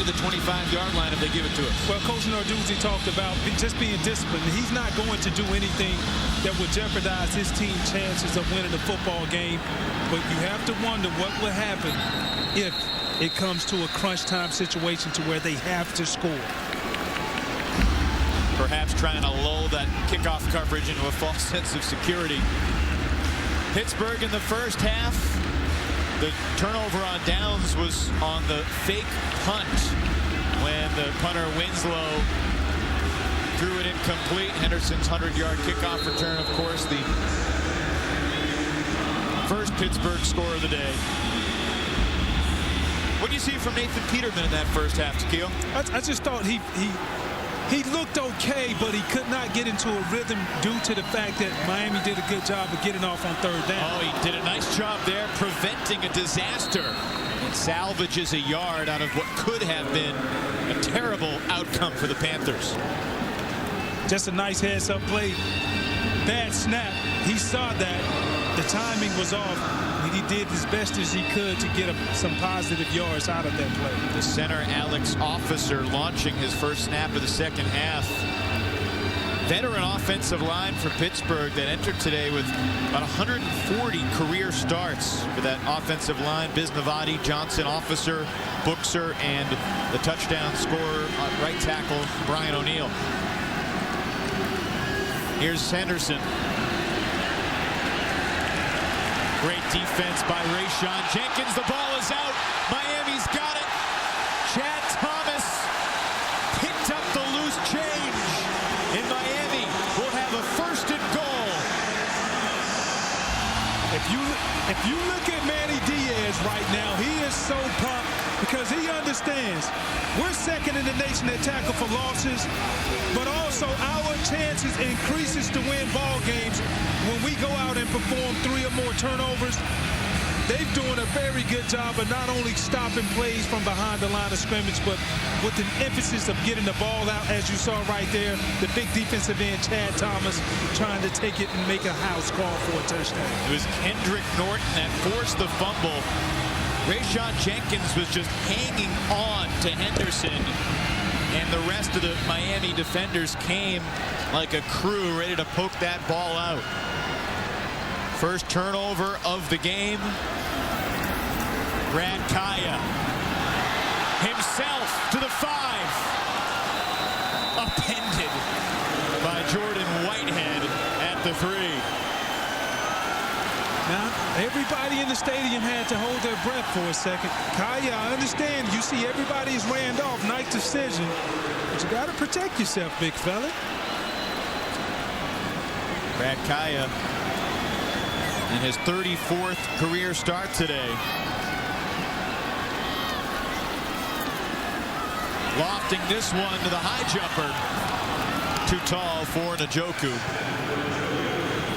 the 25-yard line if they give it to us. Well, Coach Narduzzi talked about just being disciplined. He's not going to do anything that would jeopardize his team's chances of winning the football game. But you have to wonder what will happen if it comes to a crunch time situation to where they have to score. Perhaps trying to lull that kickoff coverage into a false sense of security. Pittsburgh in the first half. The turnover on downs was on the fake punt when the punter Winslow threw it incomplete. Henderson's 100-yard kickoff return, of course, the first Pittsburgh score of the day. What do you see from Nathan Peterman in that first half, Takeo? I just thought he looked okay, but he could not get into a rhythm due to the fact that Miami did a good job of getting off on third down. Oh, he did a nice job there preventing a disaster and salvages a yard out of what could have been a terrible outcome for the Panthers. Just a nice heads-up play. Bad snap. He saw that. The timing was off. He did as best as he could to get some positive yards out of that play. The center, Alex Officer, launching his first snap of the second half. Veteran offensive line for Pittsburgh that entered today with about 140 career starts for that offensive line. Bisnavati, Johnson, Officer, Buxer, and the touchdown scorer, right tackle, Brian O'Neill. Here's Henderson. Great defense by Rayshon Jenkins. The ball is out. Miami's got it. Chad Thomas picked up the loose change. And Miami will have a first and goal. If you look at Manny Diaz right now, he is so pumped because he understands we're second in the nation at tackle for losses, but also our chances increases to win ball games when we go out and perform 3 or more turnovers. They're doing a very good job of not only stopping plays from behind the line of scrimmage, but with an emphasis of getting the ball out, as you saw right there. The big defensive end, Chad Thomas, trying to take it and make a house call for a touchdown. It was Kendrick Norton that forced the fumble. Rayshon Jenkins was just hanging on to Henderson, and the rest of the Miami defenders came like a crew ready to poke that ball out. First turnover of the game. Brad Kaya himself to the 5. Upended by Jordan Whitehead at the 3. Now, everybody in the stadium had to hold their breath for a second. Kaya, I understand. You see everybody is ran off. Nice decision. But you got to protect yourself, big fella. Brad Kaya in his 34th career start today. Lofting this one to the high jumper. Too tall for Njoku.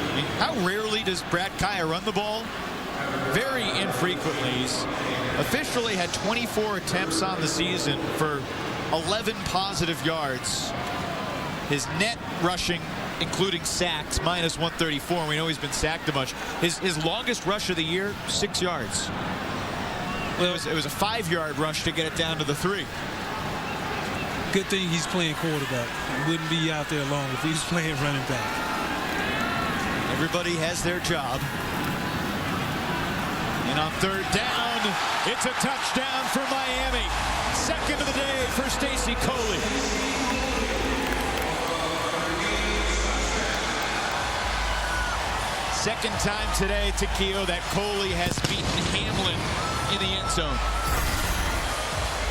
I mean, how rarely does Brad Kaya run the ball? Very infrequently. He's officially had 24 attempts on the season for 11 positive yards. His net rushing, including sacks, minus 134. We know he's been sacked a bunch. His longest rush of the year, 6 yards. Well, it was a 5-yard rush to get it down to the 3. Good thing he's playing quarterback. He wouldn't be out there long if he was playing running back. Everybody has their job. And on third down, it's a touchdown for Miami. Second of the day for Stacy Coley. Second time today, Takeo, that Coley has beaten Hamlin in the end zone.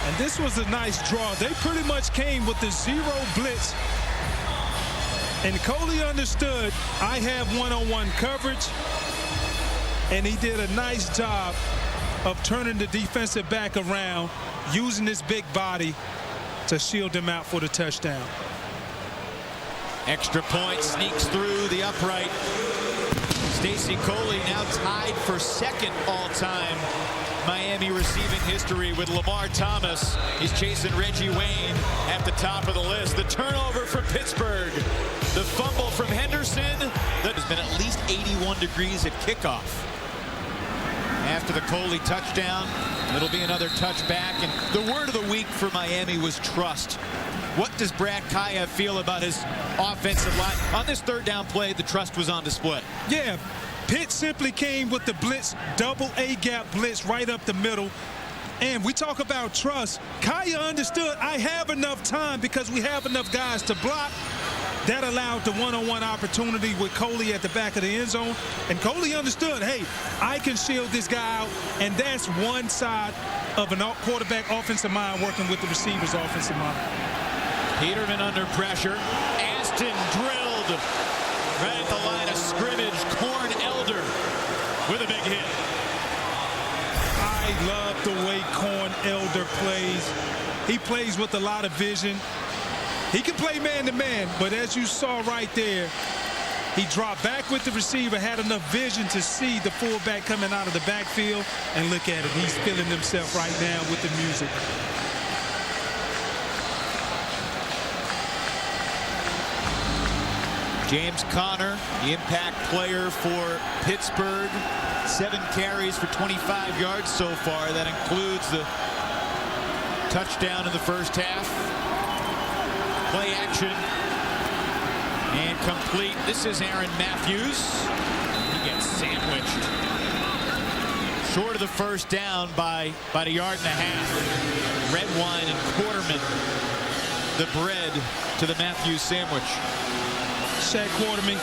And this was a nice draw. They pretty much came with the 0 blitz. And Coley understood, I have one-on-one coverage. And he did a nice job of turning the defensive back around, using his big body to shield him out for the touchdown. Extra point sneaks through the upright. Stacy Coley now tied for second all-time Miami receiving history with Lamar Thomas. He's chasing Reggie Wayne at the top of the list. The turnover for Pittsburgh. The fumble from Henderson. That has been at least 81 degrees at kickoff. After the Coley touchdown, it'll be another touchback. And the word of the week for Miami was trust. What does Brad Kaya feel about his offensive line? On this third down play, the trust was on display. Yeah, Pitt simply came with the blitz, double A-gap blitz right up the middle. And we talk about trust. Kaya understood I have enough time because we have enough guys to block. That allowed the one-on-one opportunity with Coley at the back of the end zone. And Coley understood, hey, I can shield this guy out. And that's one side of a quarterback offensive mind working with the receiver's offensive mind. Peterman under pressure. Aston drilled right at the line of scrimmage. Corn Elder with a big hit. I love the way Corn Elder plays. He plays with a lot of vision. He can play man-to-man, but as you saw right there, he dropped back with the receiver, had enough vision to see the fullback coming out of the backfield, and look at him. He's feeling himself right now with the music. James Conner, the impact player for Pittsburgh. 7 carries for 25 yards so far. That includes the touchdown in the first half. Play action and complete. This is Aaron Matthews. He gets sandwiched. Short of the first down by about 1.5 yards. Redwine and Quarterman, the bread to the Matthews sandwich. Shaq Quarterman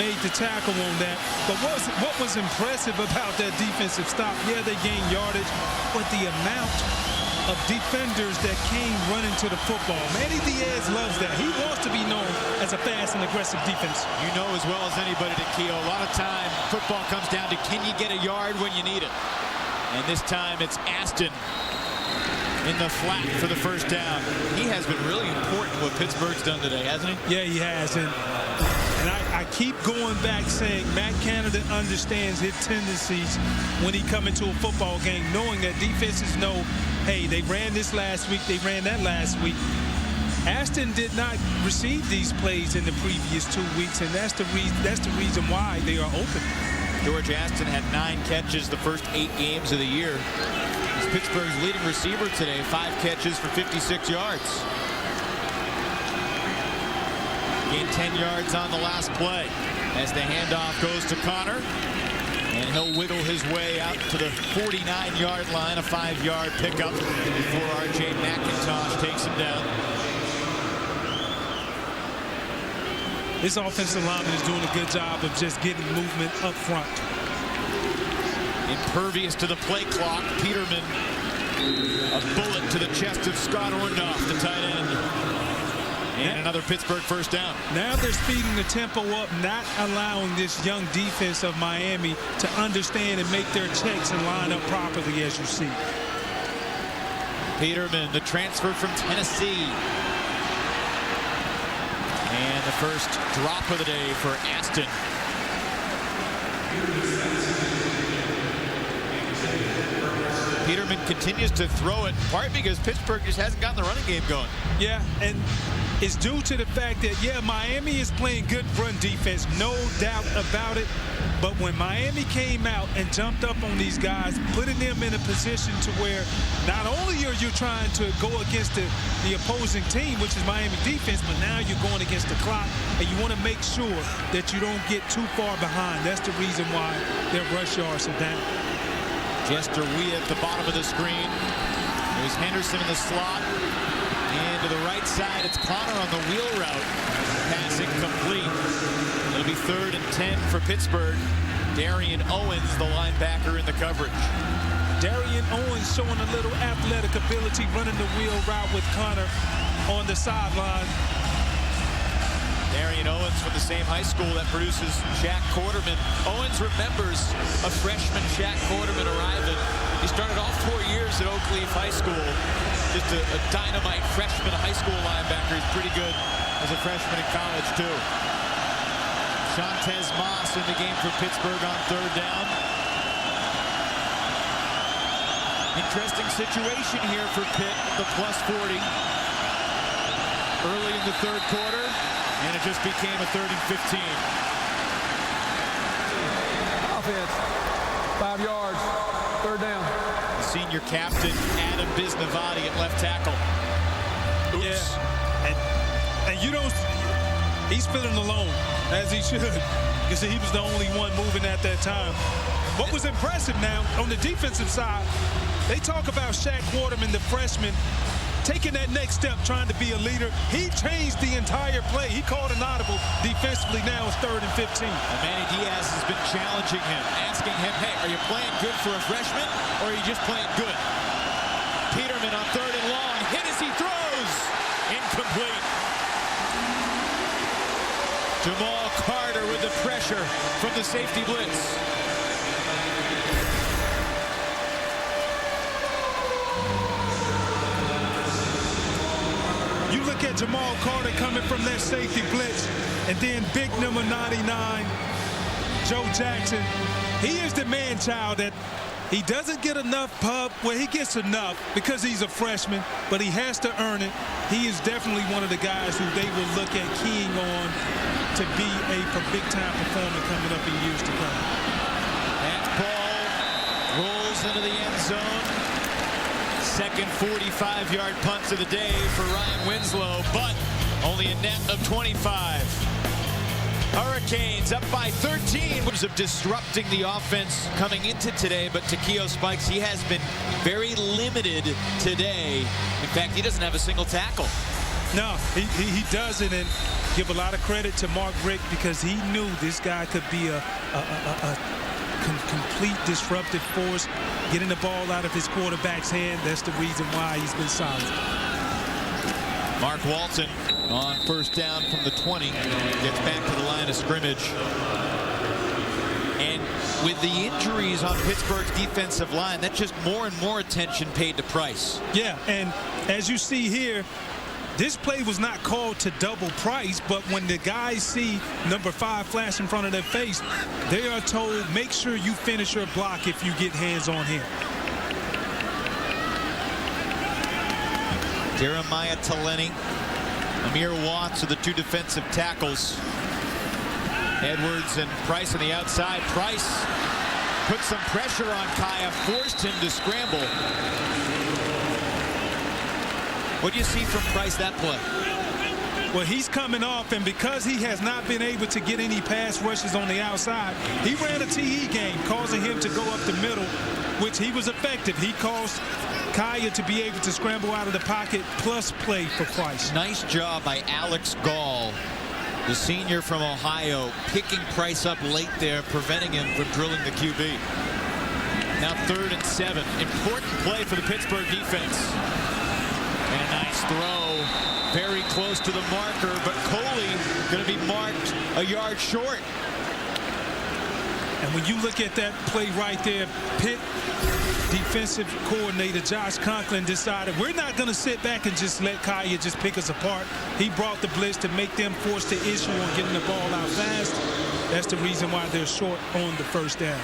made the tackle on that. But what was impressive about that defensive stop? Yeah, they gained yardage, but the amount of defenders that came running to the football. Manny Diaz loves that. He wants to be known as a fast and aggressive defense. You know as well as anybody, Keo, a lot of time football comes down to can you get a yard when you need it. And this time it's Aston in the flat for the first down. He has been really important what Pittsburgh's done today, hasn't he? Yeah, he has. And I keep going back saying Matt Canada understands his tendencies when he come into a football game, knowing that defenses know, hey, they ran this last week, they ran that last week. Aston did not receive these plays in the previous 2 weeks, and that's the reason why they are open. George Aston had 9 catches the first 8 games of the year. He's Pittsburgh's leading receiver today, 5 catches for 56 yards. Gained 10 yards on the last play as the handoff goes to Conner. And he'll wiggle his way out to the 49-yard line, a 5-yard pickup before R.J. McIntosh takes him down. This offensive lineman is doing a good job of just getting movement up front. Impervious to the play clock, Peterman, a bullet to the chest of Scott Orndoff, the tight end. And another Pittsburgh first down. Now they're speeding the tempo up, not allowing this young defense of Miami to understand and make their checks and line up properly, as you see. Peterman, the transfer from Tennessee. And the first drop of the day for Aston. Peterman continues to throw it, in part because Pittsburgh just hasn't gotten the running game going. Yeah, and it's due to the fact that, yeah, Miami is playing good run defense, no doubt about it. But when Miami came out and jumped up on these guys, putting them in a position to where not only are you trying to go against the opposing team, which is Miami defense, but now you're going against the clock, and you want to make sure that you don't get too far behind. That's the reason why their rush yards are down. Jester Wea at the bottom of the screen. There's Henderson in the slot. And to the right side, it's Conner on the wheel route. Passing complete. It'll be 3rd and 10 for Pittsburgh. Darian Owens, the linebacker, in the coverage. Darian Owens showing a little athletic ability, running the wheel route with Conner on the sideline. Darian Owens from the same high school that produces Shaq Quarterman. Owens remembers a freshman Shaq Quarterman arriving. He started all 4 years at Oak Leaf High School. Just a dynamite freshman high school linebacker. He's pretty good as a freshman in college, too. Shantez Moss in the game for Pittsburgh on 3rd down. Interesting situation here for Pitt, the +40. Early in the 3rd quarter, and it just became a 3rd and 15. Offense. 5 yards, 3rd down. Senior captain Adam Bisnavati at left tackle. Oops. Yeah, and you don't. He's feeling alone, as he should, because he was the only one moving at that time. What was impressive now on the defensive side, they talk about Shaq Waterman, the freshman, taking that next step, trying to be a leader. He changed the entire play. He called an audible defensively. Now it's 3rd and 15. And Manny Diaz has been challenging him, asking him, hey, are you playing good for a freshman, or are you just playing good? Peterman on 3rd and long, hit as he throws. Incomplete. Jamal Carter with the pressure from the safety blitz. You look at Jamal Carter coming from that safety blitz, and then big number 99, Joe Jackson. He is the man-child that he doesn't get enough pub. Well, he gets enough because he's a freshman, but he has to earn it. He is definitely one of the guys who they will look at keying on to be a big-time performer coming up in years to come. That ball rolls into the end zone. Second 45-yard punt of the day for Ryan Winslow, but only a net of 25. Hurricanes up by 13. Was of disrupting the offense coming into today, but Takeo Spikes, he has been very limited today. In fact, he doesn't have a single tackle. No, he doesn't, and give a lot of credit to Mark Richt because he knew this guy could be a complete disruptive force, getting the ball out of his quarterback's hand. That's the reason why he's been solid. Mark Walton on 1st down from the 20, gets back to the line of scrimmage. And with the injuries on Pittsburgh's defensive line, that's just more and more attention paid to Price. Yeah, and as you see here, this play was not called to double Price, but when the guys see number 5 flash in front of their face, they are told, make sure you finish your block if you get hands on him. Jeremiah Taleni, Amir Watts are the 2 defensive tackles. Edwards and Price on the outside. Price put some pressure on Kaya, forced him to scramble. What do you see from Price that play? Well, he's coming off, and because he has not been able to get any pass rushes on the outside, he ran a TE game, causing him to go up the middle, which he was effective. He caused Kaya to be able to scramble out of the pocket, plus play for Price. Nice job by Alex Gall, the senior from Ohio, picking Price up late there, preventing him from drilling the QB. Now 3rd and 7. Important play for the Pittsburgh defense. And a nice throw, very close to the marker, but Coley going to be marked a yard short. And when you look at that play right there, Pitt defensive coordinator Josh Conklin decided we're not going to sit back and just let Kaya just pick us apart. He brought the blitz to make them force the issue on getting the ball out fast. That's the reason why they're short on the 1st down.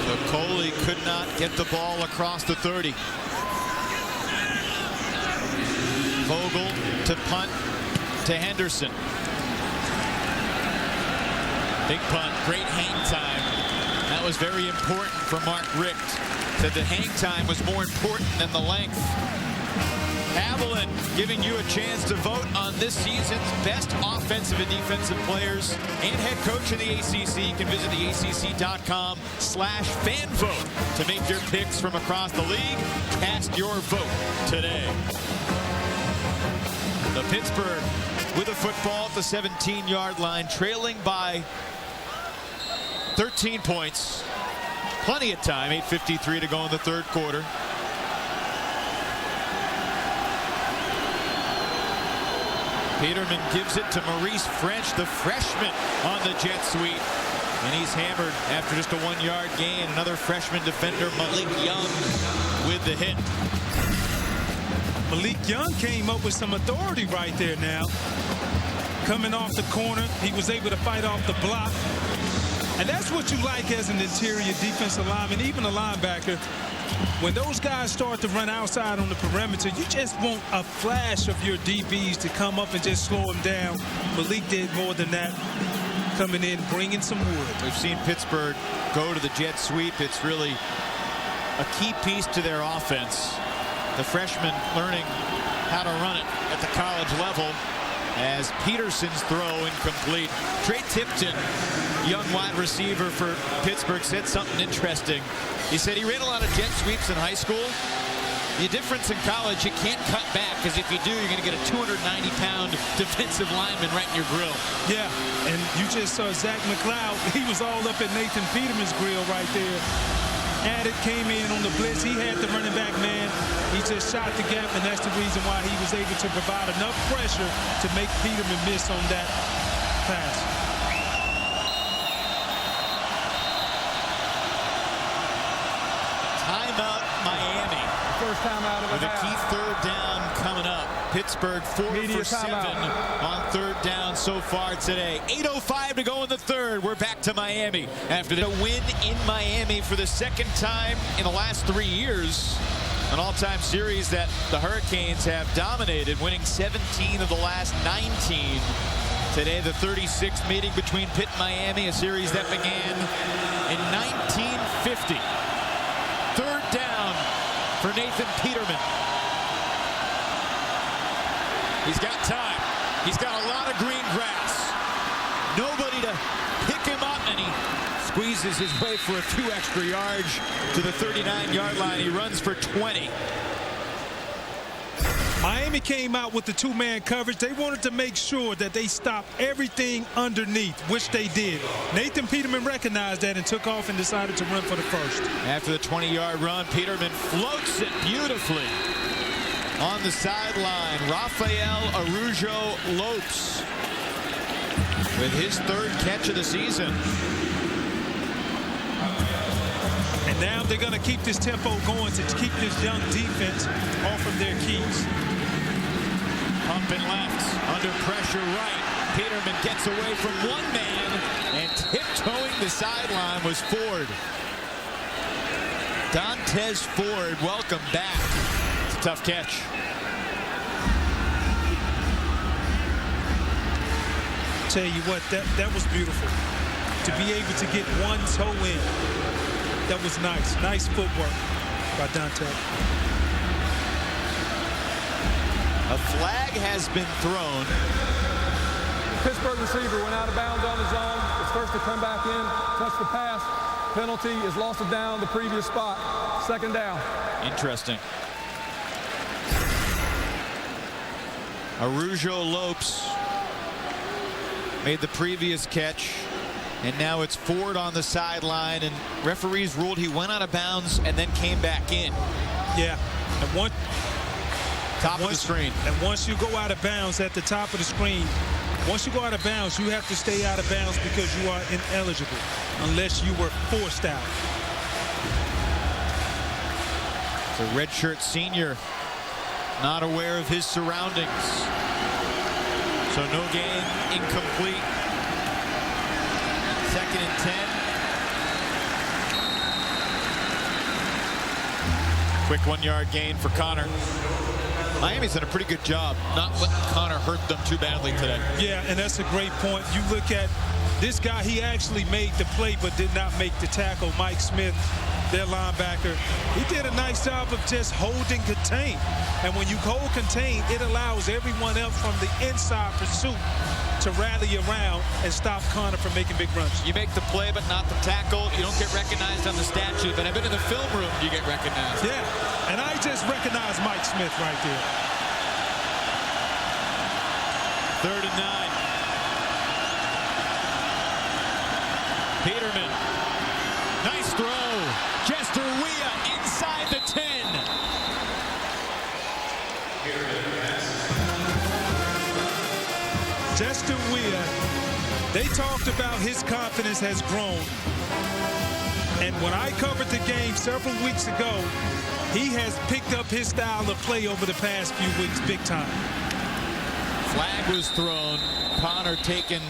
So Coley could not get the ball across the 30. Vogel to punt to Henderson. Big punt, great hang time. That was very important for Mark Richt. Said the hang time was more important than the length. Haviland giving you a chance to vote on this season's best offensive and defensive players and head coach in the ACC. You can visit theacc.com/fanvote to make your picks from across the league. Cast your vote today. The Pittsburgh with a football at the 17-yard line, trailing by 13 points. Plenty of time, 8:53 to go in the 3rd quarter. Peterman gives it to Maurice French, the freshman on the jet sweep. And he's hammered after just a 1-yard gain. Another freshman defender, Malik Young, with the hit. Malik Young came up with some authority right there now. Coming off the corner, he was able to fight off the block. And that's what you like as an interior defensive lineman, even a linebacker. When those guys start to run outside on the perimeter, you just want a flash of your DBs to come up and just slow them down. Malik did more than that. coming in, bringing some wood. We've seen Pittsburgh go to the jet sweep. It's really a key piece to their offense. The freshman learning how to run it at the college level as Peterson's throw incomplete. Trey Tipton, young wide receiver for Pittsburgh, said something interesting. He said he ran a lot of jet sweeps in high school. The difference in college, you can't cut back, because if you do, you're going to get a 290-pound defensive lineman right in your grill. Yeah, and you just saw Zach McLeod. He was all up at Nathan Peterman's grill right there. Added came in on the blitz. He had the running back man. He just shot the gap, and that's the reason why he was able to provide enough pressure to make Peterman miss on that pass. Timeout, Miami. First time out of the With a half. key third down coming up. Pittsburgh 4 for 7 on third down so far today. 8:05 to go in the third. We're back to Miami after the win in Miami for the second time in the last 3 years. An all-time series that the Hurricanes have dominated, winning 17 of the last 19. Today, the 36th meeting between Pitt and Miami, a series that began in 1950. Third down for Nathan Peterman. He's got time. He's got a lot of green grass. Nobody to pick him up, and he squeezes his way for a few extra yards to the 39-yard line. He runs for 20. Miami came out with the two-man coverage. They wanted to make sure that they stopped everything underneath, which they did. Nathan Peterman recognized that and took off and decided to run for the first. After the 20-yard run, Peterman floats it beautifully. On the sideline, Rafael Araujo Lopes with his third catch of the season. And now they're going to keep this tempo going to keep this young defense off of their keys. Pumping left, under pressure right. Peterman gets away from one man, and tiptoeing the sideline was Ford. Dontez Ford, welcome back. It's a tough catch. Tell you what, that was beautiful. To be able to get one toe in, that was nice. Nice footwork by Dante. A flag has been thrown. Pittsburgh receiver went out of bounds on his own. It's first to come back in, touch the pass. Penalty is loss of down the previous spot. Second down. Interesting. Araujo Lopes made the previous catch, and now it's Ford on the sideline, and referees ruled he went out of bounds and then came back in. Yeah, and top of the screen. And once you go out of bounds at the top of the screen, once you go out of bounds, you have to stay out of bounds because you are ineligible unless you were forced out. The redshirt senior not aware of his surroundings. So no gain, incomplete. Second and 10. Quick 1-yard gain for Connor. Miami's done a pretty good job not letting Connor hurt them too badly today. Yeah, and that's a great point. You look at this guy, he actually made the play but did not make the tackle. Mike Smith, their linebacker, he did a nice job of just holding contain. And when you hold contain, it allows everyone else from the inside pursuit to rally around and stop Connor from making big runs. You make the play but not the tackle. You don't get recognized on the stat sheet, but I've been in the film room, you get recognized. Yeah, and I just recognize Mike Smith right there. 3rd and 9. Peterman, nice throw. Jester Weah inside the 10. Jester Weah, they talked about his confidence has grown. And when I covered the game several weeks ago, he has picked up his style of play over the past few weeks big time. Flag was thrown. Connor taken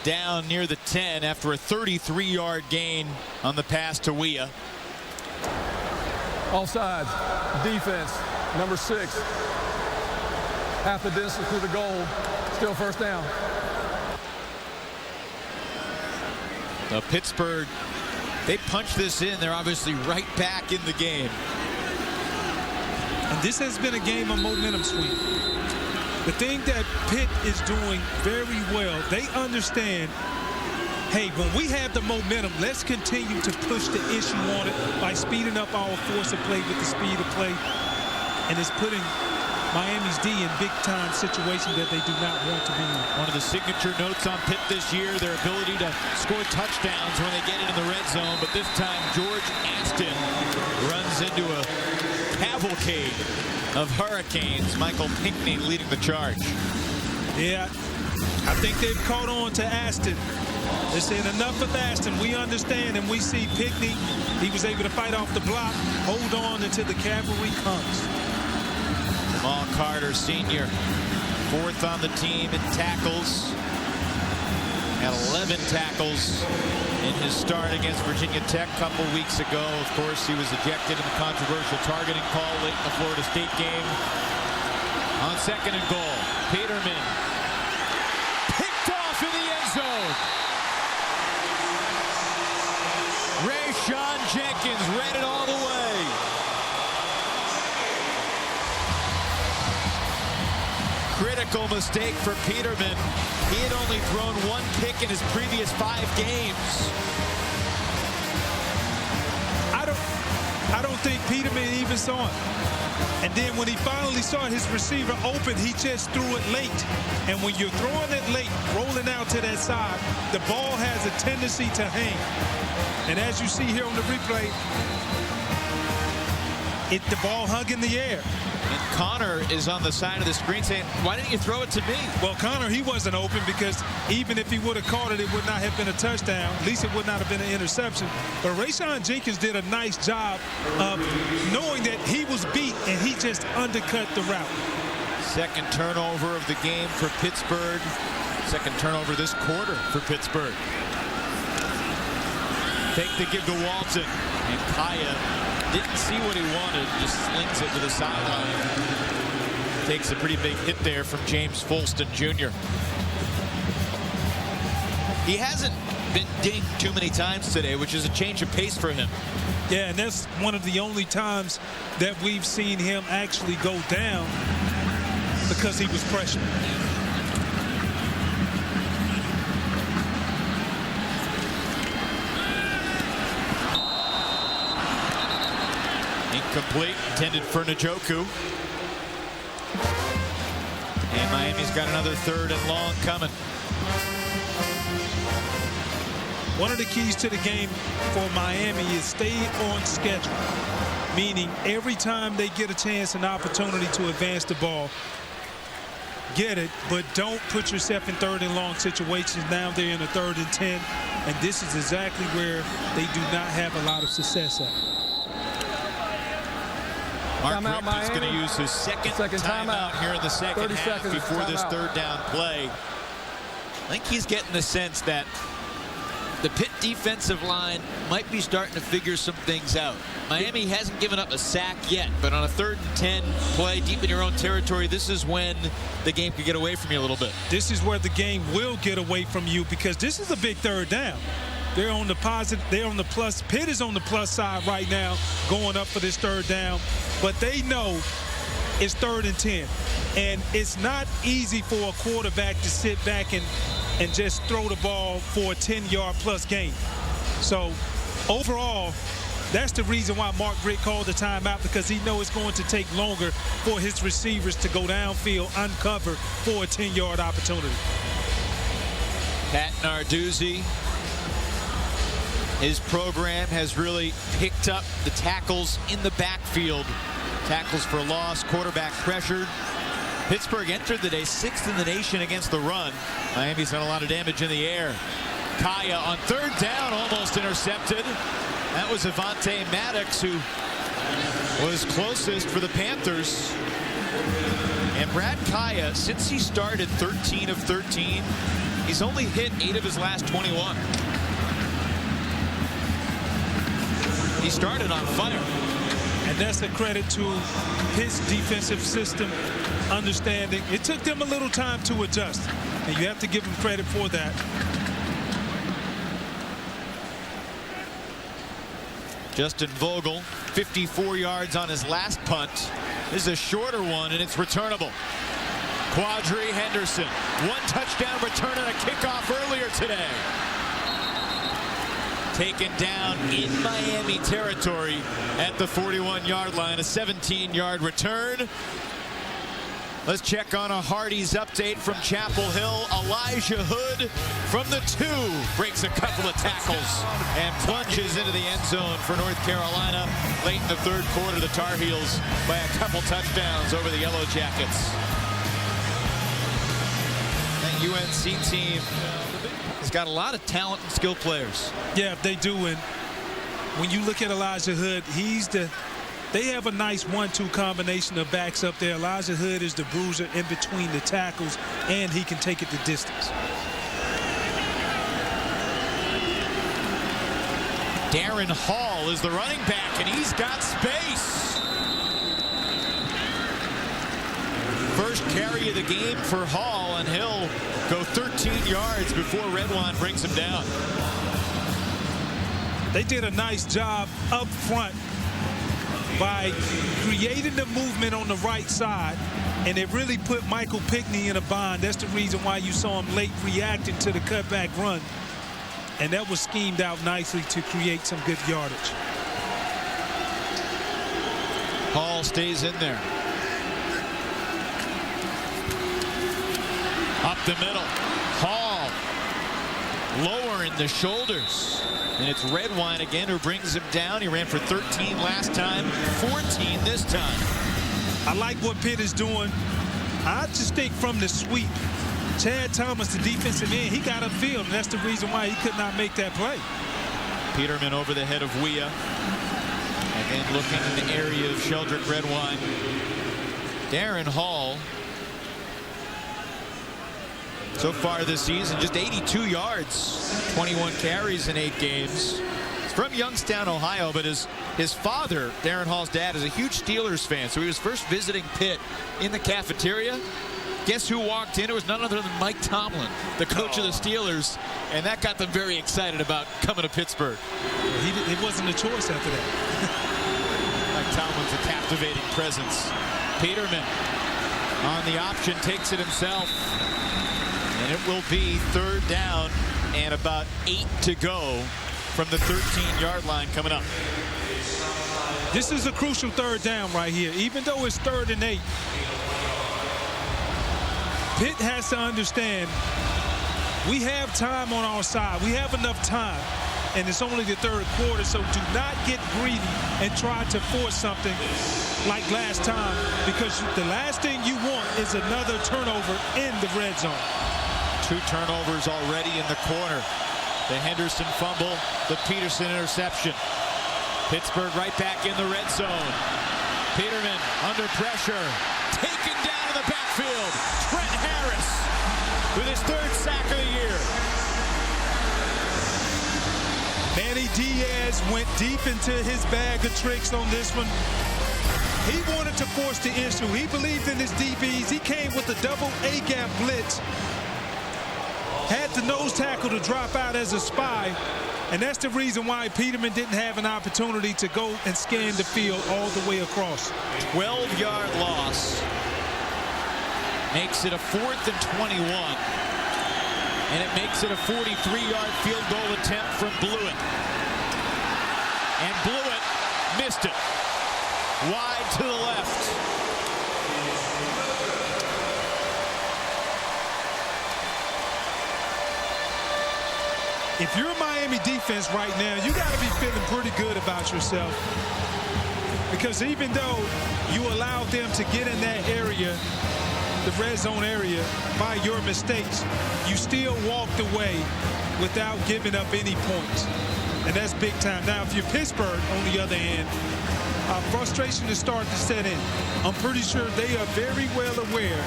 down near the 10 after a 33-yard gain on the pass to Weah. Offsides. Defense. Number 6. Half the distance to the goal. Still first down. Pittsburgh, they punch this in. They're obviously right back in the game. And this has been a game of momentum swing. The thing that Pitt is doing very well, they understand, hey, when we have the momentum, let's continue to push the issue on it by speeding up our force of play with the speed of play. And it's putting Miami's D in big-time situations that they do not want to be in. One of the signature notes on Pitt this year, their ability to score touchdowns when they get into the red zone. But this time, George Aston runs into a cavalcade of Hurricanes. Michael Pinckney leading the charge. Yeah, I think they've caught on to Aston. They said enough of Aston. We understand, and we see Pinckney. He was able to fight off the block, hold on until the cavalry comes. Jamal Carter, senior, 4th on the team in tackles. Had 11 tackles in his start against Virginia Tech a couple weeks ago. Of course, he was ejected in the controversial targeting call late in the Florida State game. On 2nd and goal, Peterman picked off in the end zone. Rayshon Jenkins read it all the way. Critical mistake for Peterman. He had only thrown 1 pick in his previous 5 games. I don't think Peterman even saw it. And then when he finally saw his receiver open, he just threw it late. And when you're throwing it late, rolling out to that side, the ball has a tendency to hang. And as you see here on the replay, the ball hung in the air. And Connor is on the side of the screen saying, why didn't you throw it to me? Well, Connor, he wasn't open because even if he would have caught it, it would not have been a touchdown. At least it would not have been an interception. But Rayshon Jenkins did a nice job of knowing that he was beat, and he just undercut the route. 2nd turnover of the game for Pittsburgh. 2nd turnover this quarter for Pittsburgh. Take the give to Walton. And Kaya didn't see what he wanted, just slings it to the sideline. Takes a pretty big hit there from James Folston Jr. He hasn't been dinged too many times today, which is a change of pace for him. Yeah, and that's one of the only times that we've seen him actually go down because he was pressured. Incomplete, intended for Njoku. And Miami's got another 3rd and long coming. One of the keys to the game for Miami is stay on schedule, meaning every time they get a chance and opportunity to advance the ball, get it, but don't put yourself in 3rd and long situations. Now they're in a 3rd and 10, and this is exactly where they do not have a lot of success at. Mark Richt is going to use his second timeout here in the second half before this 3rd down play. I think he's getting the sense that the Pitt defensive line might be starting to figure some things out. Miami hasn't given up a sack yet, but on a 3rd and 10 play deep in your own territory, this is when the game could get away from you a little bit. This is where the game will get away from you because this is a big 3rd down. They're on the positive, they're on the plus. Pitt is on the plus side right now, going up for this 3rd down. But they know it's 3rd and 10. And it's not easy for a quarterback to sit back and just throw the ball for a 10-yard plus gain. So overall, that's the reason why Mark Richt called the timeout, because he knows it's going to take longer for his receivers to go downfield, uncover for a 10-yard opportunity. Pat Narduzzi, his program has really picked up the tackles in the backfield. Tackles for loss, quarterback pressured. Pittsburgh entered the day 6th in the nation against the run. Miami's done a lot of damage in the air. Kaya on 3rd down, almost intercepted. That was Avonte Maddox, who was closest for the Panthers. And Brad Kaya, since he started 13 of 13, he's only hit 8 of his last 21. He started on fire. And that's a credit to his defensive system understanding. It took them a little time to adjust, and you have to give him credit for that. Justin Vogel, 54 yards on his last punt. This is a shorter one, and it's returnable. Quadri Henderson, 1 touchdown return on a kickoff earlier today. Taken down in Miami territory at the 41-yard line, a 17-yard return. Let's check on a Hardee's update from Chapel Hill. Elijah Hood from the 2 breaks a couple of tackles and plunges into the end zone for North Carolina. Late in the 3rd quarter, the Tar Heels by a couple touchdowns over the Yellow Jackets. That UNC team has got a lot of talent and skill players. Yeah, they do. And when you look at Elijah Hood, they have a nice 1-2 combination of backs up there. Elijah Hood is the bruiser in between the tackles, and he can take it the distance. Darren Hall is the running back, and he's got space. First carry of the game for Hall, and he'll go 13 yards before Redwine brings him down. They did a nice job up front by creating the movement on the right side, and it really put Michael Pickney in a bind. That's the reason why you saw him late reacting to the cutback run, and that was schemed out nicely to create some good yardage. Hall stays in there. Up the middle. Hall lowering the shoulders. And it's Redwine again who brings him down. He ran for 13 last time, 14 this time. I like what Pitt is doing. I just think from the sweep, Chad Thomas, the defensive end, he got upfield, and that's the reason why he could not make that play. Peterman over the head of Weah. And then looking in the area of Sheldrick Redwine. Darren Hall. So far this season, just 82 yards, 21 carries in 8 games. He's from Youngstown, Ohio, but his father, Darren Hall's dad, is a huge Steelers fan. So he was first visiting Pitt in the cafeteria. Guess who walked in? It was none other than Mike Tomlin, the coach of the Steelers, and that got them very excited about coming to Pittsburgh. It wasn't a choice after that. Mike Tomlin's a captivating presence. Peterman on the option, takes it himself. And it will be 3rd down and about 8 to go from the 13-yard line coming up. This is a crucial 3rd down right here. Even though it's 3rd and 8, Pitt has to understand we have time on our side. We have enough time, and it's only the 3rd quarter, so do not get greedy and try to force something like last time, because the last thing you want is another turnover in the red zone. 2 turnovers already in the corner. The Henderson fumble, the Peterson interception. Pittsburgh right back in the red zone. Peterman under pressure. Taken down in the backfield. Trent Harris with his 3rd sack of the year. Manny Diaz went deep into his bag of tricks on this one. He wanted to force the issue. He believed in his DBs. He came with a double A-gap blitz. Had the nose tackle to drop out as a spy, and that's the reason why Peterman didn't have an opportunity to go and scan the field all the way across. 12-yard loss makes it a 4th and 21, and it makes it a 43-yard field goal attempt from Blewett. And Blewett missed it. Wide to the left. If you're a Miami defense right now, you got to be feeling pretty good about yourself. Because even though you allowed them to get in that area, the red zone area, by your mistakes, you still walked away without giving up any points. And that's big time. Now, if you're Pittsburgh, on the other hand, frustration is starting to set in. I'm pretty sure they are very well aware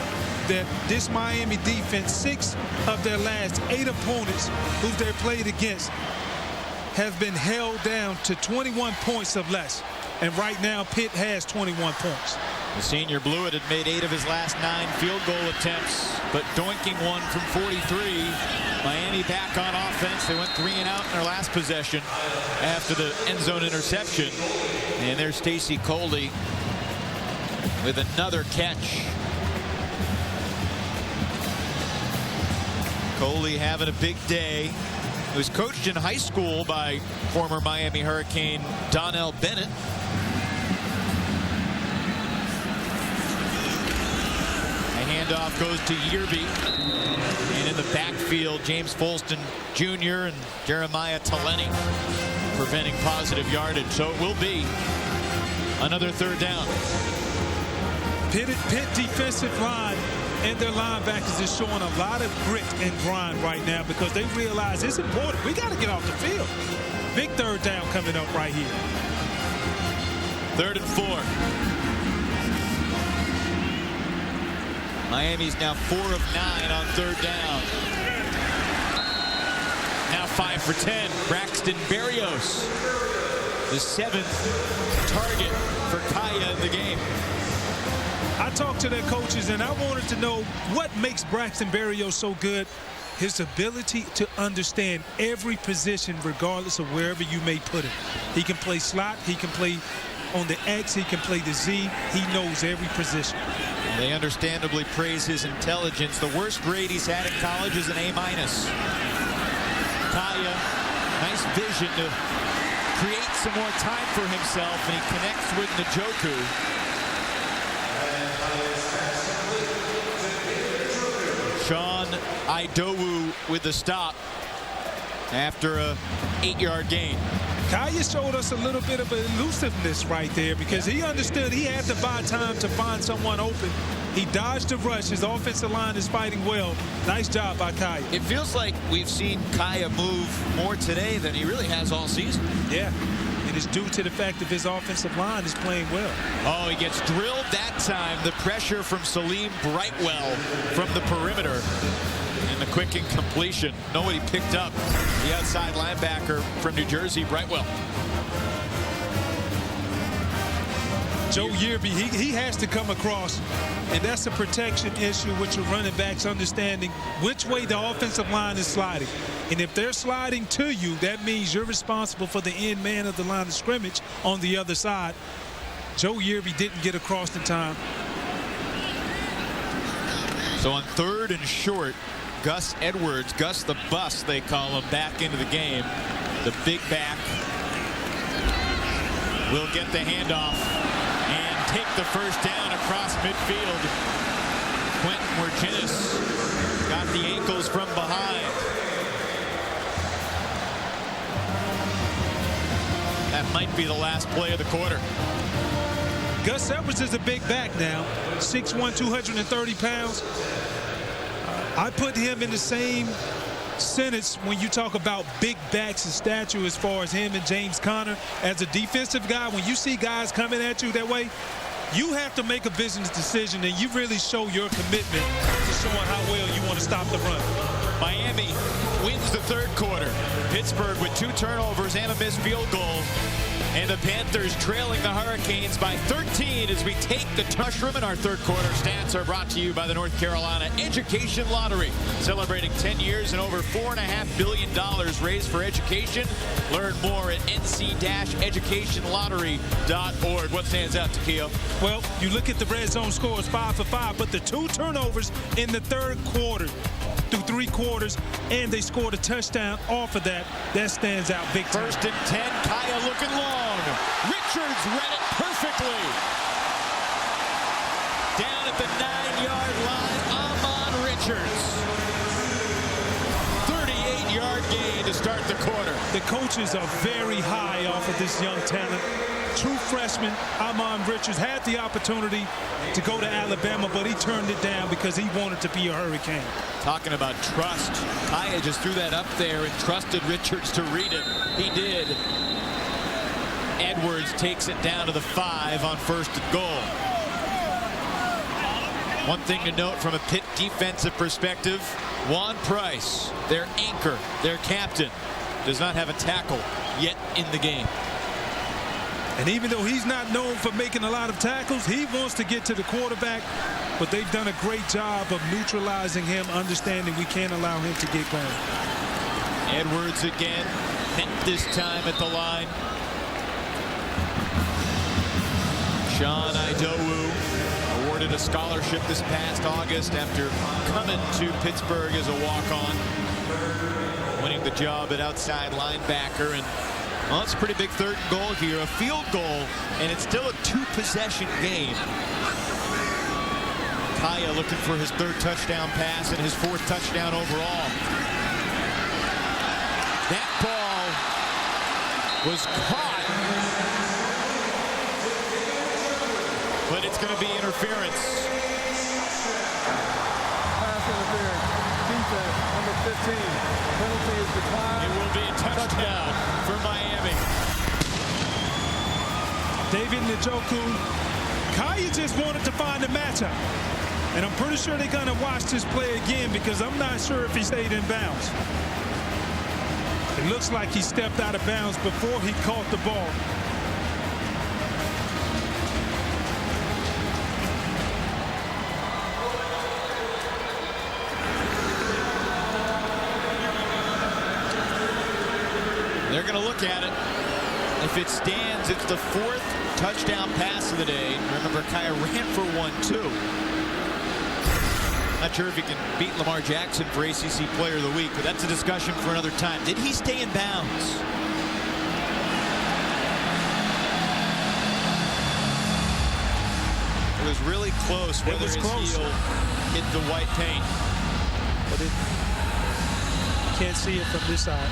that this Miami defense, 6 of their last 8 opponents who they've played against have been held down to 21 points or less. And right now, Pitt has 21 points. The senior blew it, had made 8 of his last 9 field goal attempts, but doinking one from 43. Miami back on offense. They went 3 and out in their last possession after the end zone interception. And there's Stacy Coley with another catch. Coley having a big day. He was coached in high school by former Miami Hurricane Donnell Bennett. A handoff goes to Yearby. And in the backfield, James Folston Jr. and Jeremiah Taleni preventing positive yardage. So it will be another 3rd down. Pitt defensive line and their linebackers is showing a lot of grit and grind right now because they realize it's important. We got to get off the field. Big 3rd down coming up right here. 3rd and 4. Miami's now 4 of 9 on 3rd down. Now 5 for 10. Braxton Berrios, the 7th target for Kaya in the game. I talked to their coaches, and I wanted to know what makes Braxton Berrios so good. His ability to understand every position regardless of wherever you may put him. He can play slot. He can play on the X. He can play the Z. He knows every position. They understandably praise his intelligence. The worst grade he's had in college is an A-. Kaya, nice vision to create some more time for himself, and he connects with Njoku. Sean Idowu with the stop after a 8-yard gain. Kaya showed us a little bit of elusiveness right there because he understood he had to buy time to find someone open. He dodged the rush. His offensive line is fighting well. Nice job by Kaya. It feels like we've seen Kaya move more today than he really has all season. Yeah. It is due to the fact that his offensive line is playing well. Oh, he gets drilled that time. The pressure from Salim Brightwell from the perimeter. And the quick incompletion. Nobody picked up the outside linebacker from New Jersey, Brightwell. Joe Yearby, he has to come across, and that's a protection issue with your running backs understanding which way the offensive line is sliding. And if they're sliding to you, that means you're responsible for the end man of the line of scrimmage on the other side. Joe Yearby didn't get across in time. So on 3rd and short, Gus Edwards, Gus the Bus, they call him, back into the game. The big back will get the handoff and take the 1st down across midfield. Quentin Wirginis got the ankles from behind. That might be the last play of the quarter. Gus Edwards is a big back now, 6'1", 230 pounds. I put him in the same sentence when you talk about big backs and stature as far as him and James Conner. As a defensive guy, when you see guys coming at you that way, you have to make a business decision, and you really show your commitment to showing how well you want to stop the run. Miami wins the 3rd quarter. Pittsburgh with 2 turnovers and a missed field goal. And the Panthers trailing the Hurricanes by 13 as we take the mushroom. And our 3rd quarter stats are brought to you by the North Carolina Education Lottery, celebrating 10 years and over $4.5 billion raised for education. Learn more at nc-educationlottery.org. What stands out, Takeo? Well, you look at the red zone scores, 5 for 5, but the 2 turnovers in the 3rd quarter through 3 quarters, and they scored a touchdown off of that. That stands out big time. 1st and 10, Kaya looking long. Richards read it perfectly. Down at the 9-yard line, Amon Richards. 38-yard gain to start the quarter. The coaches are very high off of this young talent. True freshman Amon Richards had the opportunity to go to Alabama, but he turned it down because he wanted to be a Hurricane. Talking about trust, Kaya just threw that up there and trusted Richards to read it. He did. Edwards takes it down to the 5 on 1st and goal. One thing to note from a Pitt defensive perspective, Juan Price, their anchor, their captain, does not have a tackle yet in the game. And even though he's not known for making a lot of tackles, he wants to get to the quarterback. But they've done a great job of neutralizing him, understanding we can't allow him to get going. Edwards again, this time at the line. Sean Idowu awarded a scholarship this past August after coming to Pittsburgh as a walk-on, winning the job at outside linebacker. And well, it's a pretty big third and goal here, a field goal, and it's still a two-possession game. Kaya looking for his third touchdown pass and his fourth touchdown overall. That ball was caught, but it's going to be interference. Pass interference. Defense, number 15. Penalty is declined. It will be a touchdown for Miami. David Njoku, Kaya just wanted to find a matchup. And I'm pretty sure they're going to watch this play again because I'm not sure if he stayed in bounds. It looks like he stepped out of bounds before he caught the ball. They're going to look at it. If it stands, it's the fourth touchdown pass of the day. Remember, Kaya ran for one, too. Not sure if he can beat Lamar Jackson for ACC Player of the Week, but that's a discussion for another time. Did he stay in bounds? It was really close whether his heel hit the white paint. But you can't see it from this side.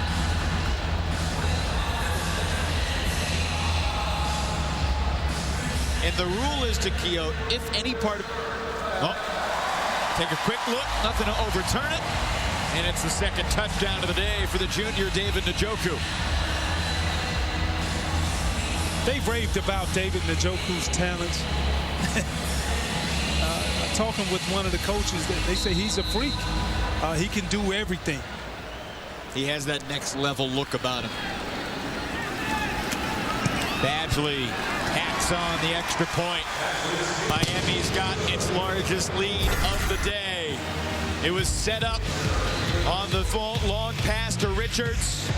And the rule is to Keough, if any part of... Oh. Take a quick look, nothing to overturn it. And it's the second touchdown of the day for the junior David Njoku. They've raved about David Njoku's talents. Talking with one of the coaches, they say he's a freak. He can do everything. He has that next level look about him. Badgley tacks on the extra point. Miami's got its largest lead of the day. It was set up on the long pass to Richards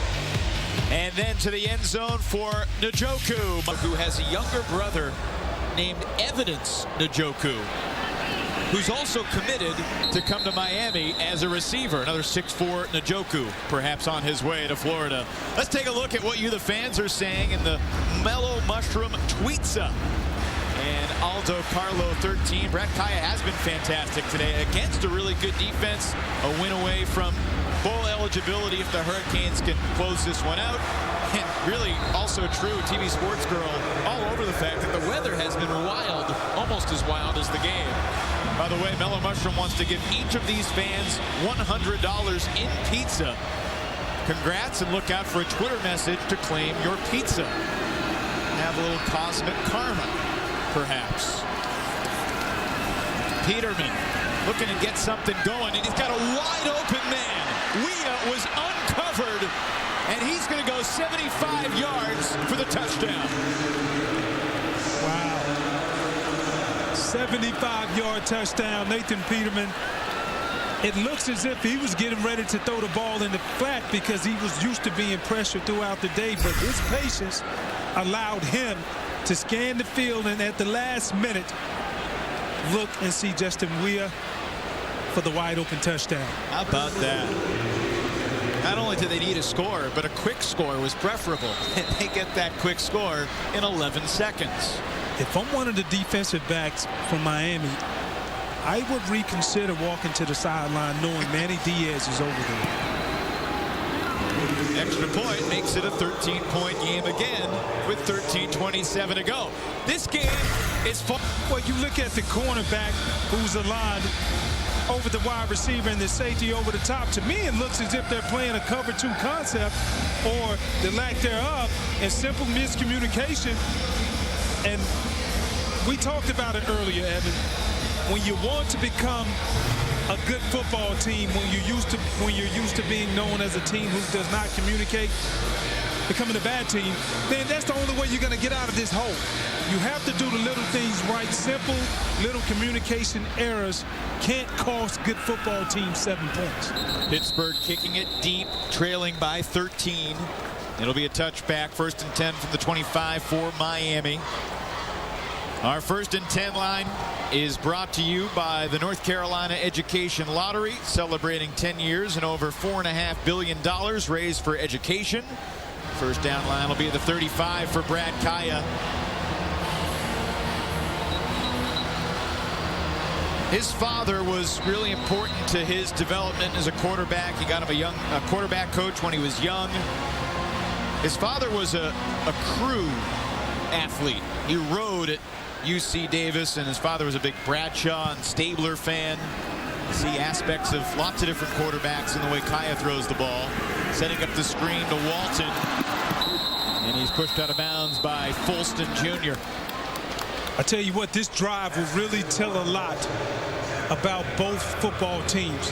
and then to the end zone for Njoku, who has a younger brother named Evidence Njoku, who's also committed to come to Miami as a receiver. Another 6'4" Njoku, perhaps on his way to Florida. Let's take a look at what you, the fans, are saying in the Mellow Mushroom Tweetsa. And Aldo Carlo 13. Brett Kaya has been fantastic today against a really good defense. A win away from bowl eligibility if the Hurricanes can close this one out. And really also true, TV Sports Girl, all over the fact that the weather has been wild, almost as wild as the game. By the way, Mellow Mushroom wants to give each of these fans $100 in pizza. Congrats, and look out for a Twitter message to claim your pizza. Have a little cosmic karma, perhaps. Peterman looking to get something going, and he's got a wide open man. Weah was uncovered, and he's going to go 75 yards for the touchdown. Wow. 75-yard touchdown, Nathan Peterman. It looks as if he was getting ready to throw the ball in the flat because he was used to being pressured throughout the day, but his patience allowed him to scan the field and at the last minute look and see Justin Weah for the wide open touchdown. How about that? Not only did they need a score, but a quick score was preferable. And they get that quick score in 11 seconds. If I'm one of the defensive backs from Miami, I would reconsider walking to the sideline knowing Manny Diaz is over there. Extra point makes it a 13-point game again with 13:27 to go. This game is fun. Well, you look at the cornerback who's aligned over the wide receiver and the safety over the top. To me, it looks as if they're playing a cover 2 concept or the lack thereof and simple miscommunication. And we talked about it earlier, Evan. When you want to become a good football team, when you're used to being known as a team who does not communicate, becoming a bad team, then that's the only way you're going to get out of this hole. You have to do the little things right. Simple little communication errors can't cost good football teams 7 points. Pittsburgh kicking it deep, trailing by 13. It'll be a touchback, 1st and 10 from the 25 for Miami. Our 1st and 10 line is brought to you by the North Carolina Education Lottery, celebrating 10 years and over $4.5 billion raised for education. First down line will be at the 35 for Brad Kaya. His father was really important to his development as a quarterback. He got him a quarterback coach when he was young. His father was a crew athlete. He rode at UC Davis, and his father was a big Bradshaw and Stabler fan. You see aspects of lots of different quarterbacks in the way Kaya throws the ball. Setting up the screen to Walton. And he's pushed out of bounds by Folston Jr. I tell you what, this drive will really tell a lot about both football teams.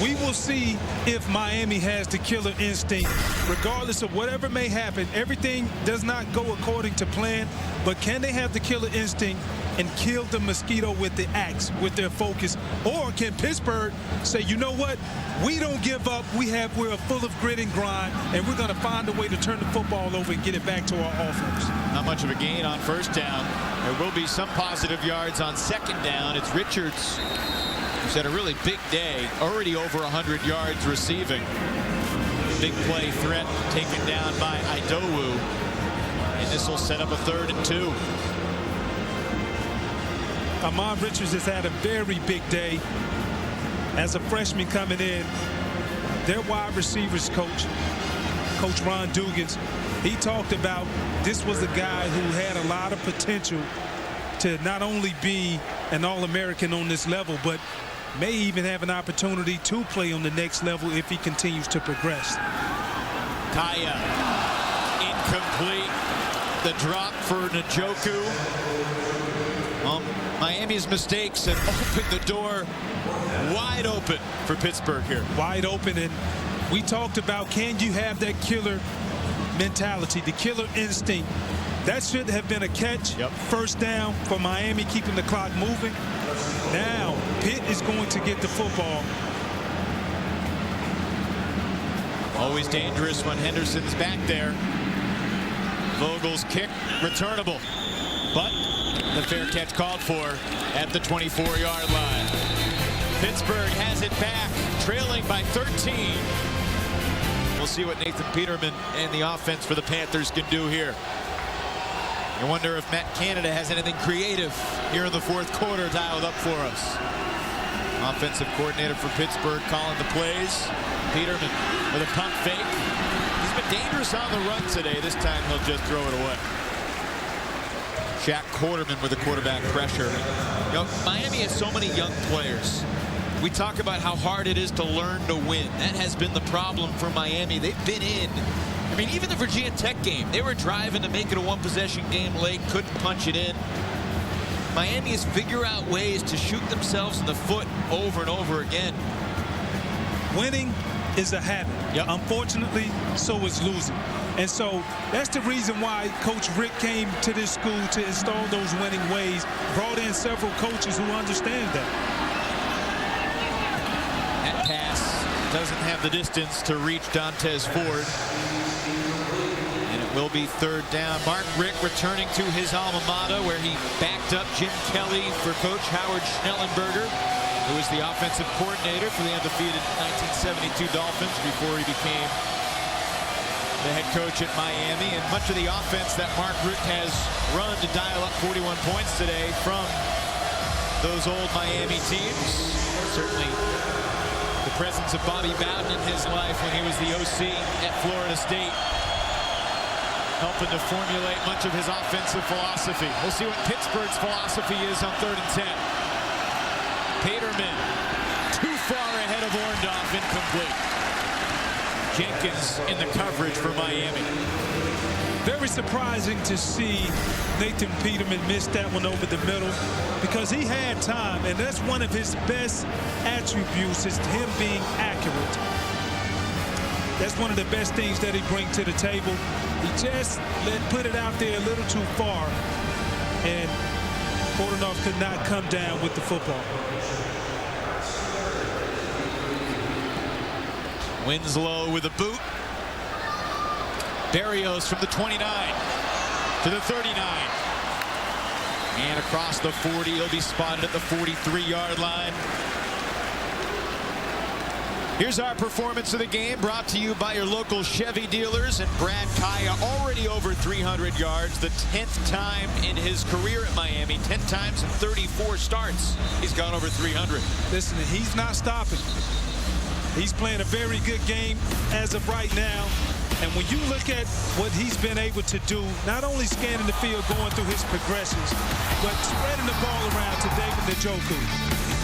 We will see if Miami has the killer instinct, regardless of whatever may happen. Everything does not go according to plan, but can they have the killer instinct and kill the mosquito with the axe, with their focus? Or can Pittsburgh say, you know what, we don't give up, we're full of grit and grind, and we're going to find a way to turn the football over and get it back to our offense? Not much of a gain on 1st down. There will be some positive yards on 2nd down. It's Richards, who's had a really big day, already over 100 yards receiving. Big play threat taken down by Idowu, and this will set up a 3rd and 2. Ahmmon Richards has had a very big day as a freshman coming in. Their wide receivers coach, Coach Ron Dugans, he talked about this was a guy who had a lot of potential to not only be an All-American on this level, but may even have an opportunity to play on the next level if he continues to progress. Kaya, incomplete. The drop for Njoku. Miami's mistakes have opened the door wide open for Pittsburgh here. Wide open, and we talked about, can you have that killer mentality, the killer instinct? That should have been a catch. Yep. 1st down for Miami, keeping the clock moving. Now Pitt is going to get the football. Always dangerous when Henderson's back there. Vogel's kick returnable, but the fair catch called for at the 24-yard line. Pittsburgh has it back, trailing by 13. We'll see what Nathan Peterman and the offense for the Panthers can do here. I wonder if Matt Canada has anything creative here in the 4th quarter dialed up for us. Offensive coordinator for Pittsburgh calling the plays. Peterman with a pump fake. He's been dangerous on the run today. This time he'll just throw it away. Shaq Quarterman with the quarterback pressure. You know, Miami has so many young players. We talk about how hard it is to learn to win. That has been the problem for Miami. They've been in. I mean, even the Virginia Tech game, they were driving to make it a 1-possession game late, couldn't punch it in. Miami has figured out ways to shoot themselves in the foot over and over again. Winning is a habit. Yep. Unfortunately, so is losing. And so that's the reason why Coach Rick came to this school to install those winning ways, brought in several coaches who understand that. That pass doesn't have the distance to reach Dontez Ford. And it will be 3rd down. Mark Rick returning to his alma mater, where he backed up Jim Kelly for Coach Howard Schnellenberger, who was the offensive coordinator for the undefeated 1972 Dolphins before he became the head coach at Miami. And much of the offense that Mark Rick has run to dial up 41 points today from those old Miami teams. Certainly the presence of Bobby Bowden in his life when he was the OC at Florida State, helping to formulate much of his offensive philosophy. We'll see what Pittsburgh's philosophy is on 3rd and 10. Peterman, too far ahead of Orndorff, incomplete. Jenkins in the coverage for Miami. Very surprising to see Nathan Peterman miss that one over the middle, because he had time, and that's one of his best attributes, is him being accurate. That's one of the best things that he brings to the table. He just put it out there a little too far, and Bordenhoff could not come down with the football. Winslow with a boot. Berrios from the 29 to the 39. And across the 40, he'll be spotted at the 43-yard line. Here's our performance of the game, brought to you by your local Chevy dealers. And Brad Kaya already over 300 yards, the 10th time in his career at Miami. 10 times in 34 starts, he's gone over 300. Listen, he's not stopping. He's playing a very good game as of right now. And when you look at what he's been able to do, not only scanning the field, going through his progressions, but spreading the ball around to David Njoku.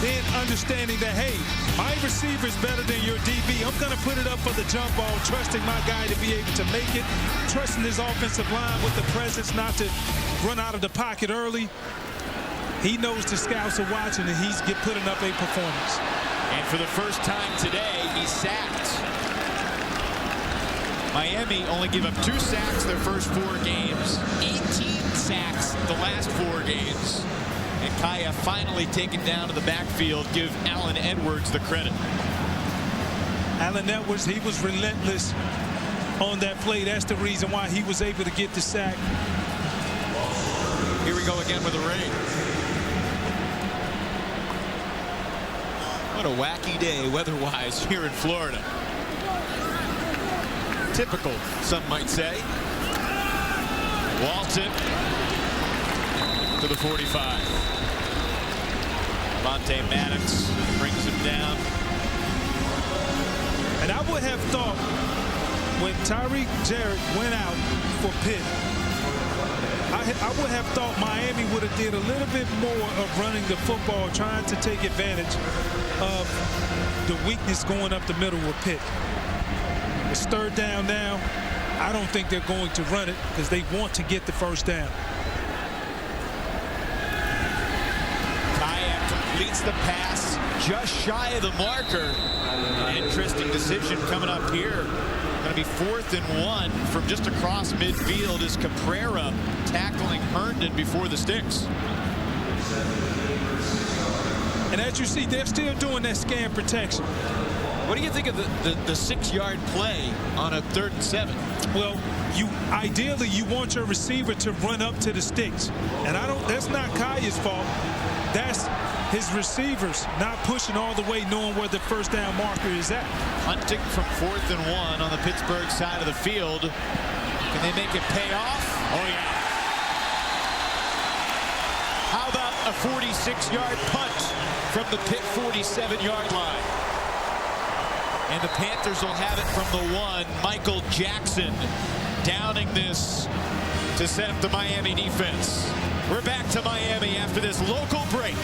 Then understanding that, hey, my receiver's better than your DB. I'm going to put it up for the jump ball, trusting my guy to be able to make it, trusting his offensive line with the presence not to run out of the pocket early. He knows the scouts are watching, and he's putting up a performance. And for the first time today, he's sacked. Miami only give up 2 sacks their first 4 games, 18 sacks the last 4 games. And Kaya finally taken down to the backfield. Give Alan Edwards the credit. Alan Edwards, he was relentless on that play. That's the reason why he was able to get the sack. Here we go again with the rain. What a wacky day weather-wise here in Florida. Typical, some might say. Walton to the 45. Monte Maddox brings him down. And I would have thought when Tyreek Jarrett went out for Pitt, I would have thought Miami would have did a little bit more of running the football, trying to take advantage of the weakness going up the middle with Pitt. It's 3rd down now. I don't think they're going to run it because they want to get the first down. Kaya completes the pass just shy of the marker. An interesting decision coming up here. Going to be 4th and 1 from just across midfield as Caprera tackling Herndon before the sticks. And as you see, they're still doing that scan protection. What do you think of the 6-yard play on a 3rd and 7? Well, ideally you want your receiver to run up to the sticks. And that's not Kaya's fault. That's his receivers not pushing all the way, knowing where the first down marker is at. Hunting from 4th and 1 on the Pittsburgh side of the field. Can they make it pay off? Oh, yeah. How about a 46-yard punt from the Pitt 47-yard line? And the Panthers will have it from the 1. Michael Jackson downing this to set up the Miami defense. We're back to Miami after this local break.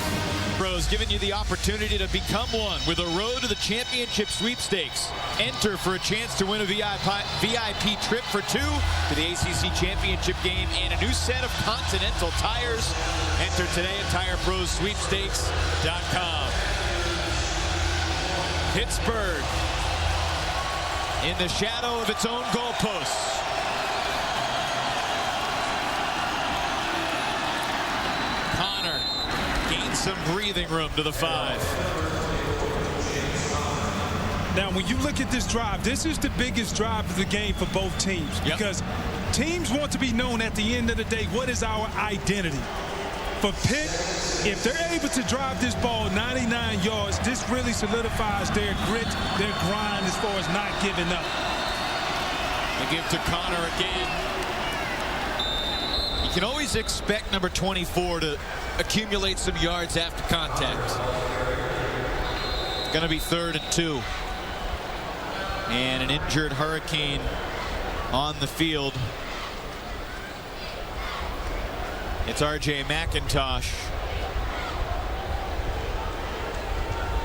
Pros giving you the opportunity to become one with a road to the championship sweepstakes. Enter for a chance to win a VIP trip for 2 to the ACC championship game and a new set of Continental tires. Enter today at TireProsSweepstakes.com. Pittsburgh in the shadow of its own goalposts. Connor gains some breathing room to the 5. Now, when you look at this drive, this is the biggest drive of the game for both teams. Yep. Because teams want to be known at the end of the day, what is our identity? For Pitt, if they're able to drive this ball 99 yards, this really solidifies their grit, their grind as far as not giving up. They give to Connor again. You can always expect number 24 to accumulate some yards after contact. Going to be 3rd and 2. And an injured Hurricane on the field. It's R.J. McIntosh.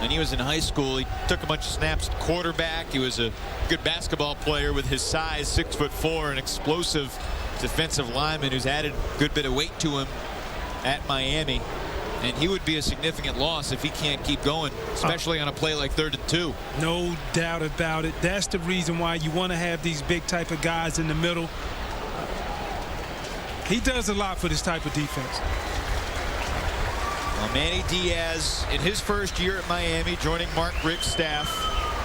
And he was in high school. He took a bunch of snaps at quarterback. He was a good basketball player with his size, 6'4", an explosive defensive lineman who's added a good bit of weight to him at Miami. And he would be a significant loss if he can't keep going, especially on a play like 3rd and 2. No doubt about it. That's the reason why you want to have these big type of guys in the middle. He does a lot for this type of defense. Well, Manny Diaz, in his first year at Miami, joining Mark Richt's staff.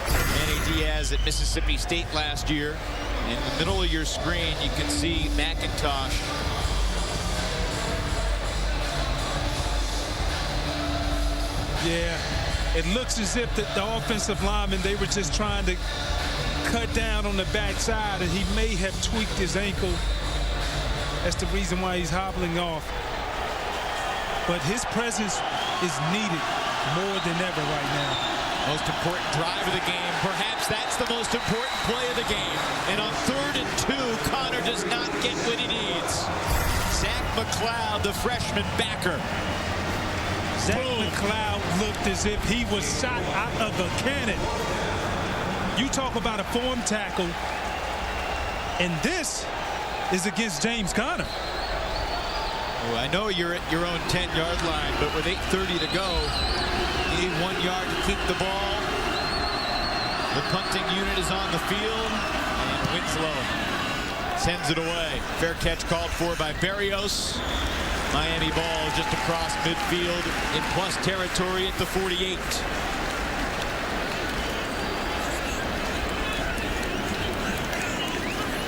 Manny Diaz at Mississippi State last year. In the middle of your screen, you can see McIntosh. Yeah, it looks as if the offensive linemen, they were just trying to cut down on the backside, and he may have tweaked his ankle. That's the reason why he's hobbling off. But his presence is needed more than ever right now. Most important drive of the game. Perhaps that's the most important play of the game. And on 3rd and 2, Connor does not get what he needs. Zach McLeod, the freshman backer. Zach McLeod looked as if he was shot out of a cannon. You talk about a form tackle, and this is against James Conner. Well, I know you're at your own 10-yard line, but with 8:30 to go, you need 1 yard to keep the ball. The punting unit is on the field, and Winslow sends it away. Fair catch called for by Berrios. Miami ball just across midfield in plus territory at the 48.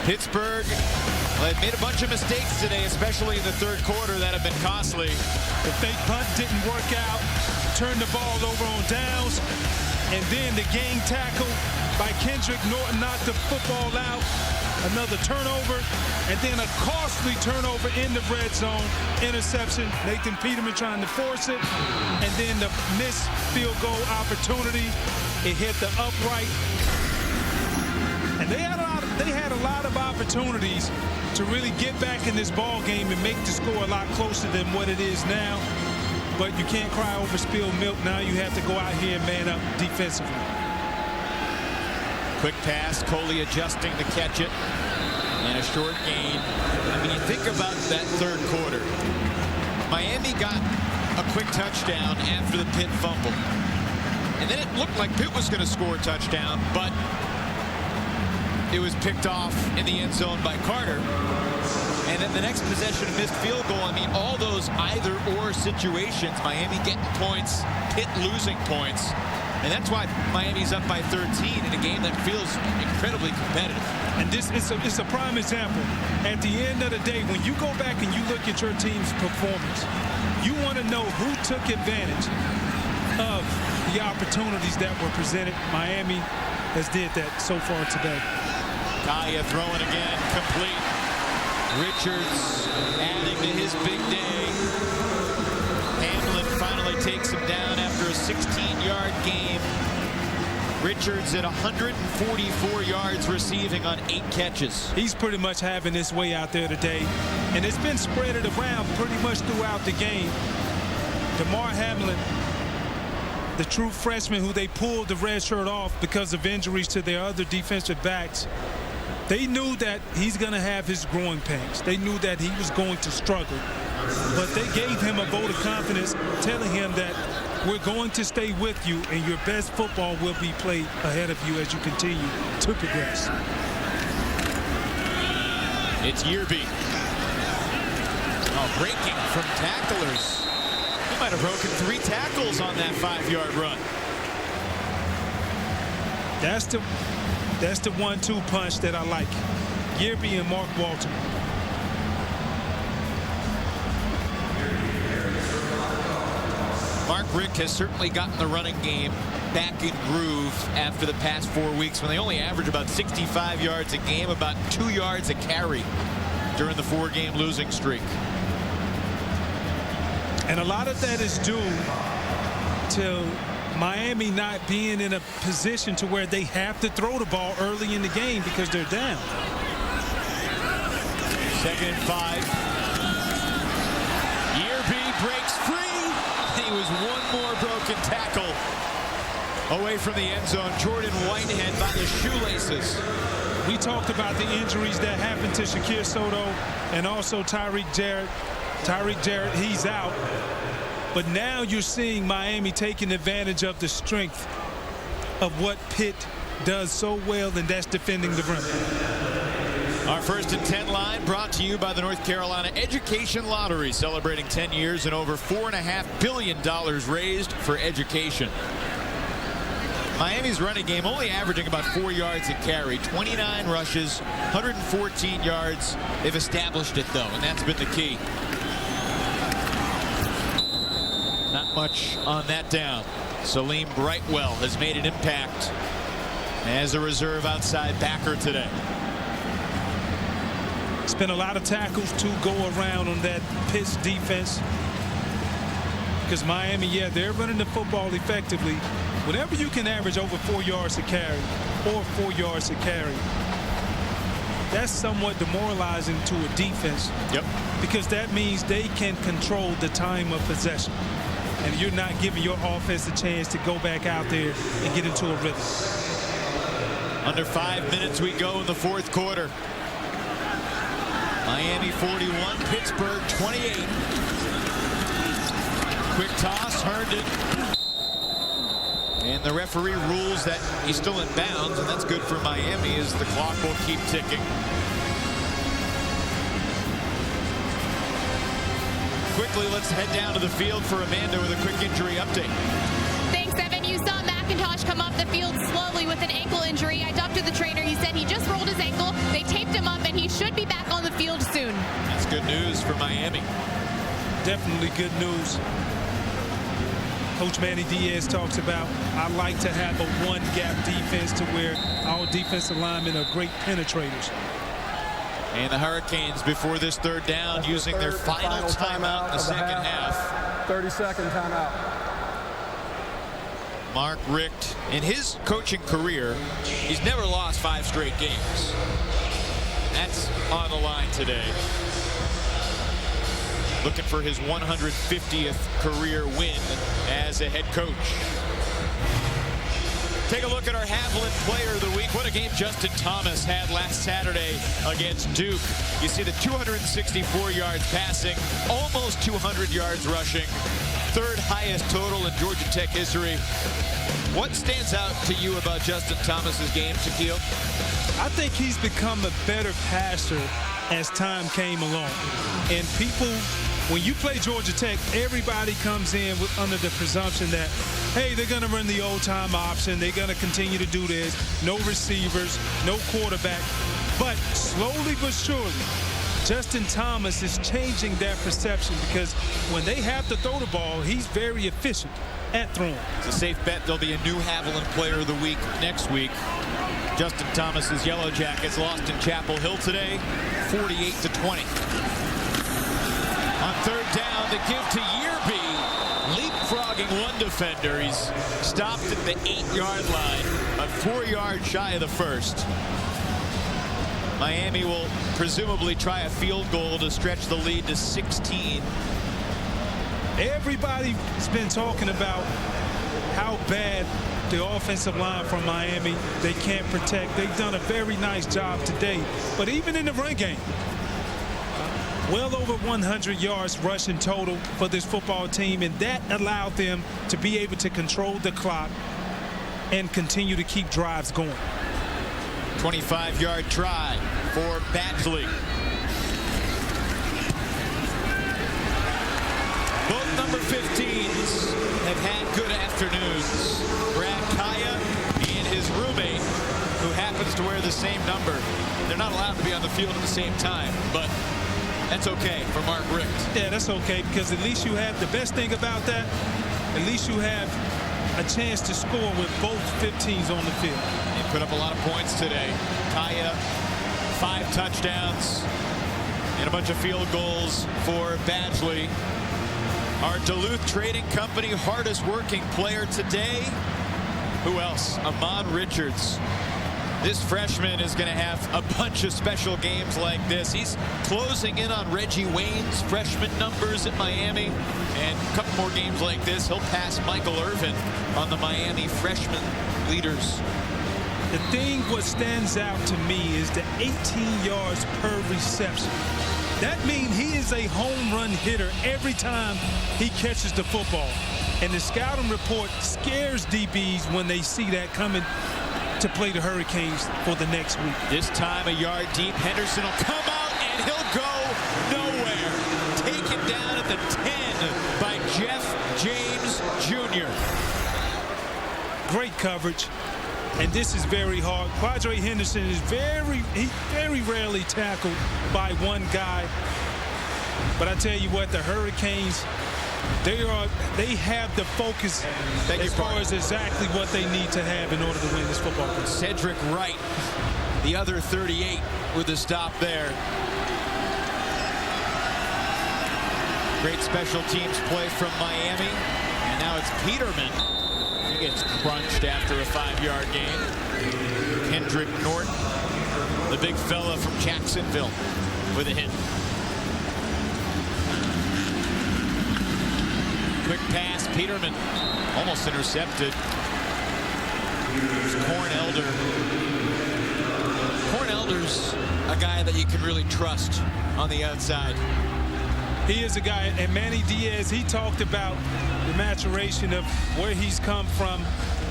Pittsburgh had made a bunch of mistakes today, especially in the 3rd quarter, that have been costly. The fake punt didn't work out. Turned the ball over on downs. And then the gang tackle by Kendrick Norton knocked the football out. Another turnover. And then a costly turnover in the red zone. Interception. Nathan Peterman trying to force it. And then the missed field goal opportunity. It hit the upright. And they had a lot of opportunities to really get back in this ball game and make the score a lot closer than what it is now. But you can't cry over spilled milk. Now you have to go out here and man up defensively. Quick pass, Coley adjusting to catch it, and a short gain. I mean, you think about that 3rd quarter. Miami got a quick touchdown after the Pitt fumble. And then it looked like Pitt was going to score a touchdown, but it was picked off in the end zone by Carter. And then the next possession, a missed field goal. I mean, all those either-or situations, Miami getting points, Pitt losing points. And that's why Miami's up by 13 in a game that feels incredibly competitive. And this is a prime example. At the end of the day, when you go back and you look at your team's performance, you want to know who took advantage of the opportunities that were presented. Miami has did that so far today. Kaya throwing again, complete. Richards adding to his big day. Hamlin finally takes him down after a 16-yard game. Richards at 144 yards receiving on 8 catches. He's pretty much having his way out there today. And it's been spread around pretty much throughout the game. DeMar Hamlin, the true freshman who they pulled the red shirt off because of injuries to their other defensive backs, they knew that he's going to have his growing pains. They knew that he was going to struggle. But they gave him a vote of confidence, telling him that we're going to stay with you and your best football will be played ahead of you as you continue to progress. It's Yearby. Oh, breaking from tacklers. He might have broken 3 tackles on that 5-yard run. That's the 1-2 punch that I like. Yearby and Mark Walton. Mark Richt has certainly gotten the running game back in groove after the past 4 weeks when they only average about 65 yards a game, about 2 yards a carry during the 4-game losing streak. And a lot of that is due to Miami not being in a position to where they have to throw the ball early in the game because they're down. 2nd and 5. Yearby breaks free. He was one more broken tackle away from the end zone. Jordan Whitehead by the shoelaces. We talked about the injuries that happened to Shakir Soto and also Tyreek Jarrett. Tyreek Jarrett, he's out. But now you're seeing Miami taking advantage of the strength of what Pitt does so well, and that's defending the rim. Our 1st and 10 line brought to you by the North Carolina Education Lottery, celebrating 10 years and over $4.5 billion raised for education. Miami's running game only averaging about 4 yards a carry, 29 rushes, 114 yards. They've established it, though, and that's been the key. Not much on that down. Salim Brightwell has made an impact as a reserve outside backer today. It's been a lot of tackles to go around on that Pitt's defense. Because Miami, yeah, they're running the football effectively. Whenever you can average over 4 yards a carry or 4 yards a carry, that's somewhat demoralizing to a defense. Yep. Because that means they can control the time of possession. And you're not giving your offense a chance to go back out there and get into a rhythm. Under 5 minutes we go in the 4th quarter. Miami 41, Pittsburgh 28. Quick toss, Herndon. And the referee rules that he's still in bounds, and that's good for Miami as the clock will keep ticking. Quickly, let's head down to the field for Amanda with a quick injury update. Thanks, Evan. You saw McIntosh come off the field slowly with an ankle injury. I talked to the trainer. He said he just rolled his ankle. They taped him up, and he should be back on the field soon. That's good news for Miami. Definitely good news. Coach Manny Diaz talks about, I like to have a one-gap defense to where our defensive linemen are great penetrators. And the Hurricanes, before this 3rd down, using their final timeout in the second half. 30-second timeout. Mark Richt, in his coaching career, he's never lost 5 straight games. That's on the line today. Looking for his 150th career win as a head coach. Take a look at our Haviland Player of the Week. What a game Justin Thomas had last Saturday against Duke. You see the 264 yards passing, almost 200 yards rushing, 3rd highest total in Georgia Tech history. What stands out to you about Justin Thomas's game, Shaquille? I think he's become a better passer as time came along. And people, when you play Georgia Tech, everybody comes in under the presumption that, hey, they're going to run the old-time option. They're going to continue to do this. No receivers, no quarterback. But slowly but surely, Justin Thomas is changing that perception because when they have to throw the ball, he's very efficient at throwing. It's a safe bet there'll be a new Haviland Player of the Week next week. Justin Thomas's Yellow Jackets lost in Chapel Hill today, 48-20. On 3rd down, the give to Yearby, leapfrogging one defender. He's stopped at the 8-yard line, about 4 yards shy of the 1st. Miami will presumably try a field goal to stretch the lead to 16. Everybody's been talking about how bad the offensive line from Miami, they can't protect. They've done a very nice job today. But even in the run game, well over 100 yards rushing total for this football team, and that allowed them to be able to control the clock and continue to keep drives going. 25-yard try for Badgley. Both number 15s have had good afternoons. Brad Kaya and his roommate, who happens to wear the same number. They're not allowed to be on the field at the same time, but that's okay for Mark Richt. Yeah, that's okay, because at least you have, the best thing about that, at least you have a chance to score with both 15s on the field. He put up a lot of points today. Kaya, 5 touchdowns and a bunch of field goals for Badgley. Our Duluth Trading Company hardest working player today. Who else? Amon Richards. This freshman is going to have a bunch of special games like this. He's closing in on Reggie Wayne's freshman numbers at Miami. And a couple more games like this, he'll pass Michael Irvin on the Miami freshman leaders. The thing what stands out to me is the 18 yards per reception. That means he is a home run hitter every time he catches the football. And the scouting report scares DBs when they see that coming to play the Hurricanes for the next week. This time a yard deep. Henderson will come out and he'll go nowhere. Taken down at the 10 by Jeff James Jr. Great coverage. And this is very hard. Quadre Henderson is very rarely tackled by one guy. But I tell you what, the Hurricanes, they have the focus as far as exactly what they need to have in order to win this football game. Cedric Wright, the other 38 with a stop there. Great special teams play from Miami. And now it's Peterman. He gets crunched after a 5-yard gain. Kendrick Norton, the big fella from Jacksonville, with a hit. Quick pass, Peterman almost intercepted. Corn Elder. Corn Elder's a guy that you can really trust on the outside. He is a guy, and Manny Diaz, he talked about the maturation of where he's come from.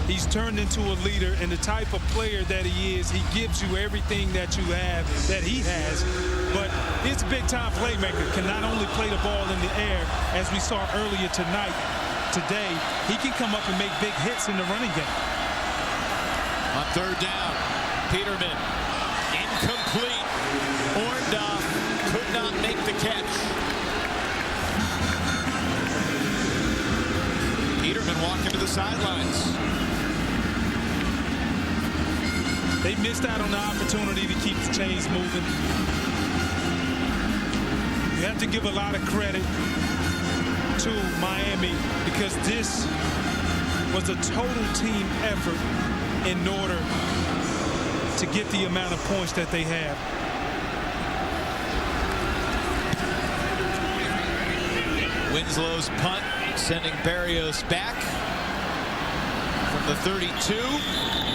He's turned into a leader, and the type of player that he is, he gives you everything that you have, that he has. But he's a big-time playmaker, can not only play the ball in the air, as we saw earlier today, he can come up and make big hits in the running game. On third down, Peterman, incomplete. Orndorff could not make the catch. Peterman walking to the sidelines. They missed out on the opportunity to keep the chains moving. You have to give a lot of credit to Miami because this was a total team effort in order to get the amount of points that they have. Winslow's punt sending Barrios back from the 32.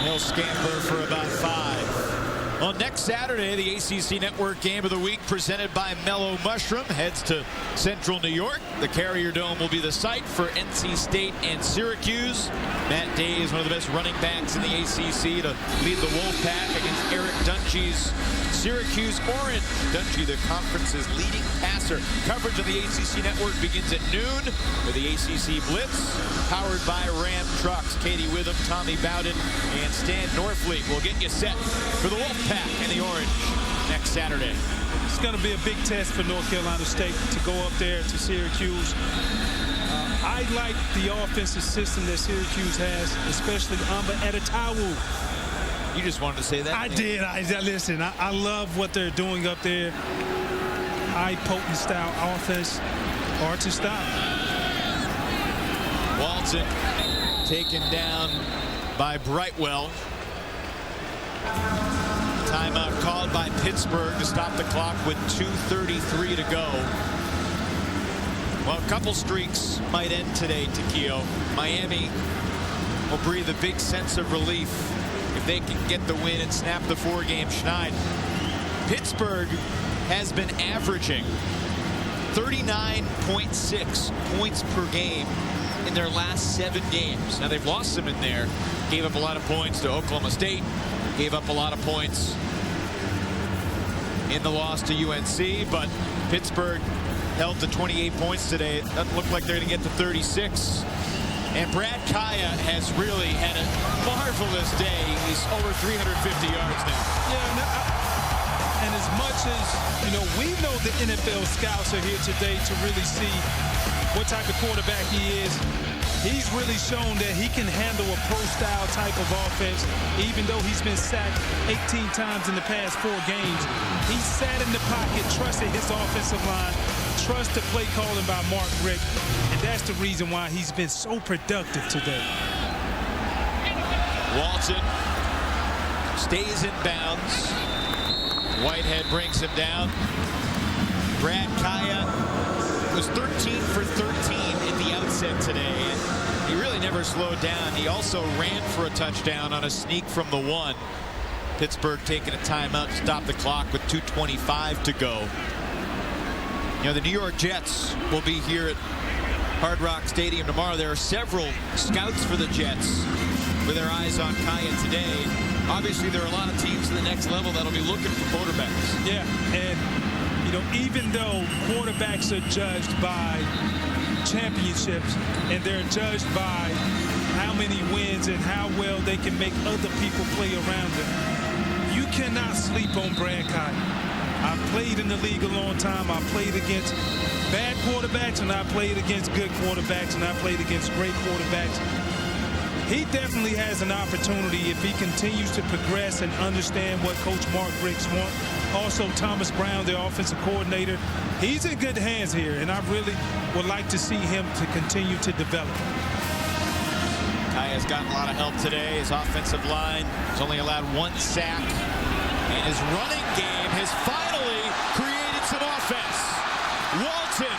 He'll scamper for about 5. Well, next Saturday, the ACC Network Game of the Week presented by Mellow Mushroom heads to Central New York. The Carrier Dome will be the site for NC State and Syracuse. Matt Day is one of the best running backs in the ACC to lead the Wolfpack against Eric Dungy's Syracuse Orange. Dungy, the conference's leading passer. Coverage of the ACC Network begins at noon with the ACC Blitz, powered by Ram Trucks. Katie Witham, Tommy Bowden, and Stan Norfleet will get you set for the Wolfpack and the Orange next Saturday. It's going to be a big test for North Carolina State to go up there to Syracuse. I like the offensive system that Syracuse has, especially Amba Editawu. You just wanted to say that? I did. Listen, I love what they're doing up there. High potent style offense, hard to stop. Walton taken down by Brightwell. Timeout called by Pittsburgh to stop the clock with 2:33 to go. Well, a couple streaks might end today, Takio. Miami will breathe a big sense of relief if they can get the win and snap the 4-game schneid. Pittsburgh has been averaging 39.6 points per game in their last 7 games. Now, they've lost some in there. Gave up a lot of points to Oklahoma State. Gave up a lot of points in the loss to UNC. But Pittsburgh held to 28 points today. Doesn't look like they're going to get to 36. And Brad Kaya has really had a marvelous day. He's over 350 yards now. Yeah, and as much as, we know the NFL scouts are here today to really see what type of quarterback he is. He's really shown that he can handle a pro-style type of offense, even though he's been sacked 18 times in the past 4 games. He sat in the pocket, trusted his offensive line, trust the play calling by Mark Richt, and that's the reason why he's been so productive today. Walton stays in bounds. Whitehead brings him down. Brad Kaya was 13 for 13 at the outset today, and he really never slowed down. He also ran for a touchdown on a sneak from the 1. Pittsburgh taking a timeout to stop the clock with 2:25 to go. You know, the New York Jets will be here at Hard Rock Stadium tomorrow. There are several scouts for the Jets with their eyes on Kaya today. Obviously, there are a lot of teams at the next level that'll be looking for quarterbacks. Yeah, and, you know, even though quarterbacks are judged by championships and they're judged by how many wins and how well they can make other people play around them, you cannot sleep on Brad Kaya. I've played in the league a long time. I've played against bad quarterbacks, and I played against good quarterbacks, and I played against great quarterbacks. He definitely has an opportunity if he continues to progress and understand what Coach Mark Briggs wants. Also, Thomas Brown, the offensive coordinator, he's in good hands here, and I really would like to see him to continue to develop. Kaya's gotten a lot of help today. His offensive line has only allowed 1 sack, and his running game has finally created some offense. Walton,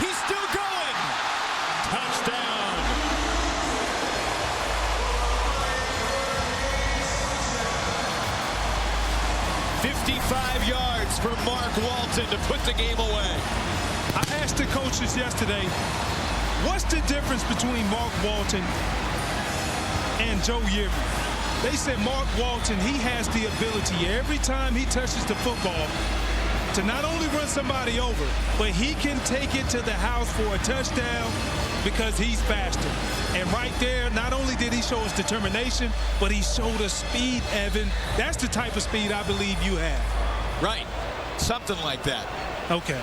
he's still going. Touchdown. 55 yards for Mark Walton to put the game away. I asked the coaches yesterday, what's the difference between Mark Walton and Joe Yearby? They said Mark Walton, he has the ability every time he touches the football to not only run somebody over, but he can take it to the house for a touchdown because he's faster. And right there, not only did he show us determination, but he showed us speed, Evan. That's the type of speed I believe you have. Right. Something like that. Okay.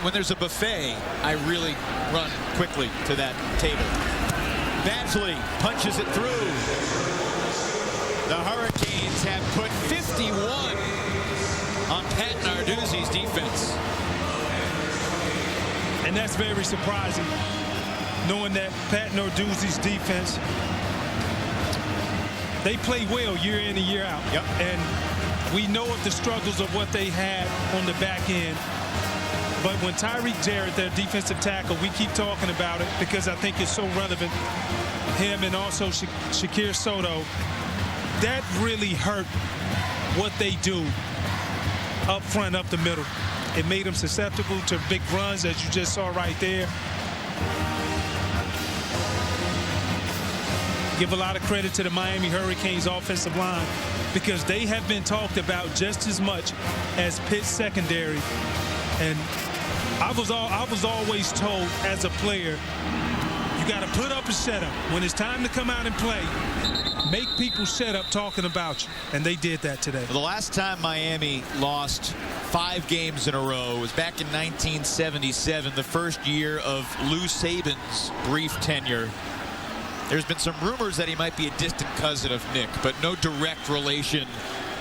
When there's a buffet, I really run quickly to that table. Badgley punches it through. The Hurricanes have put 51 on Pat Narduzzi's defense. And that's very surprising, knowing that Pat Narduzzi's defense, they play well year in and year out. Yep. And we know of the struggles of what they had on the back end. But when Tyreek Jarrett, their defensive tackle, we keep talking about it because I think it's so relevant, him and also Shakir Soto, that really hurt what they do up front, up the middle. It made them susceptible to big runs, as you just saw right there. Give a lot of credit to the Miami Hurricanes offensive line because they have been talked about just as much as Pitt's secondary. And I was always told as a player, you got to put up a setup. When it's time to come out and play, make people shut up talking about you. And they did that today. The last time Miami lost 5 games in a row was back in 1977, the first year of Lou Saban's brief tenure. There's been some rumors that he might be a distant cousin of Nick, but no direct relation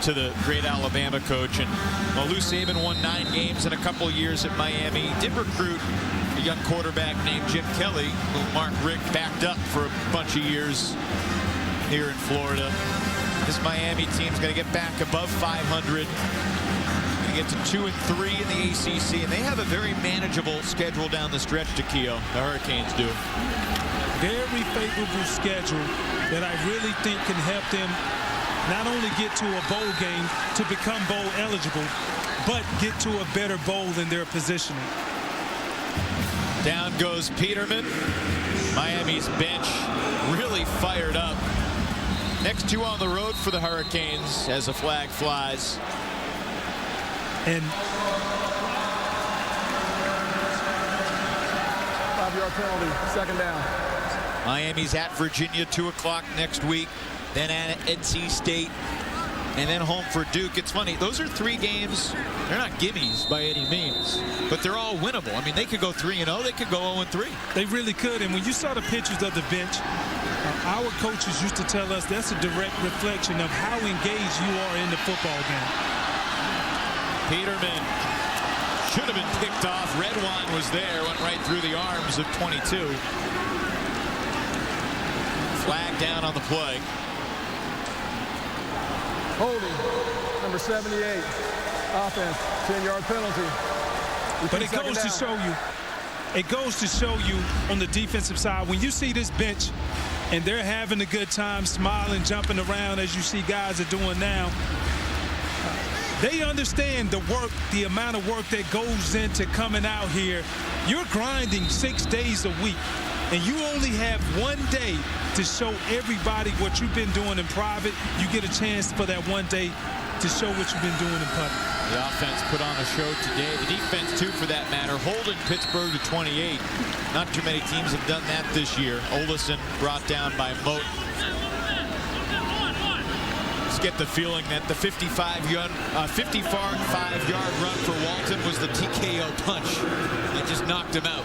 to the great Alabama coach. And well, Lou Saban won 9 games in a couple years at Miami. Did recruit a young quarterback named Jim Kelly, who Mark Richt backed up for a bunch of years here in Florida. This Miami team's going to get back above 500. Going to get to 2-3 in the ACC, and they have a very manageable schedule down the stretch, Takeo. The Hurricanes do. Very favorable schedule that I really think can help them not only get to a bowl game to become bowl eligible, but get to a better bowl in their positioning. Down goes Peterman. Miami's bench really fired up. Next 2 on the road for the Hurricanes as a flag flies. And 5-yard penalty, 2nd down. Miami's at Virginia, 2 o'clock next week. Then at NC State. And then home for Duke. It's funny, those are 3 games. They're not gimmies by any means, but they're all winnable. I mean, they could go 3-0. They could go 0-3. They really could. And when you saw the pictures of the bench, our coaches used to tell us that's a direct reflection of how engaged you are in the football game. Peterman should have been picked off. Redwine was there, went right through the arms of 22. Flag down on the play. Holding, number 78, offense, 10-yard penalty. But it goes to show you on the defensive side, when you see this bench and they're having a good time, smiling, jumping around as you see guys are doing now, They understand the work, the amount of work that goes into coming out here. You're grinding 6 days a week, and you only have one day to show everybody what you've been doing in private. You get a chance for that one day to show what you've been doing in public. The offense put on a show today. The defense, too, for that matter, holding Pittsburgh to 28. Not too many teams have done that this year. Olesen brought down by Moat. Just get the feeling that the 55-yard run for Walton was the TKO punch that just knocked him out.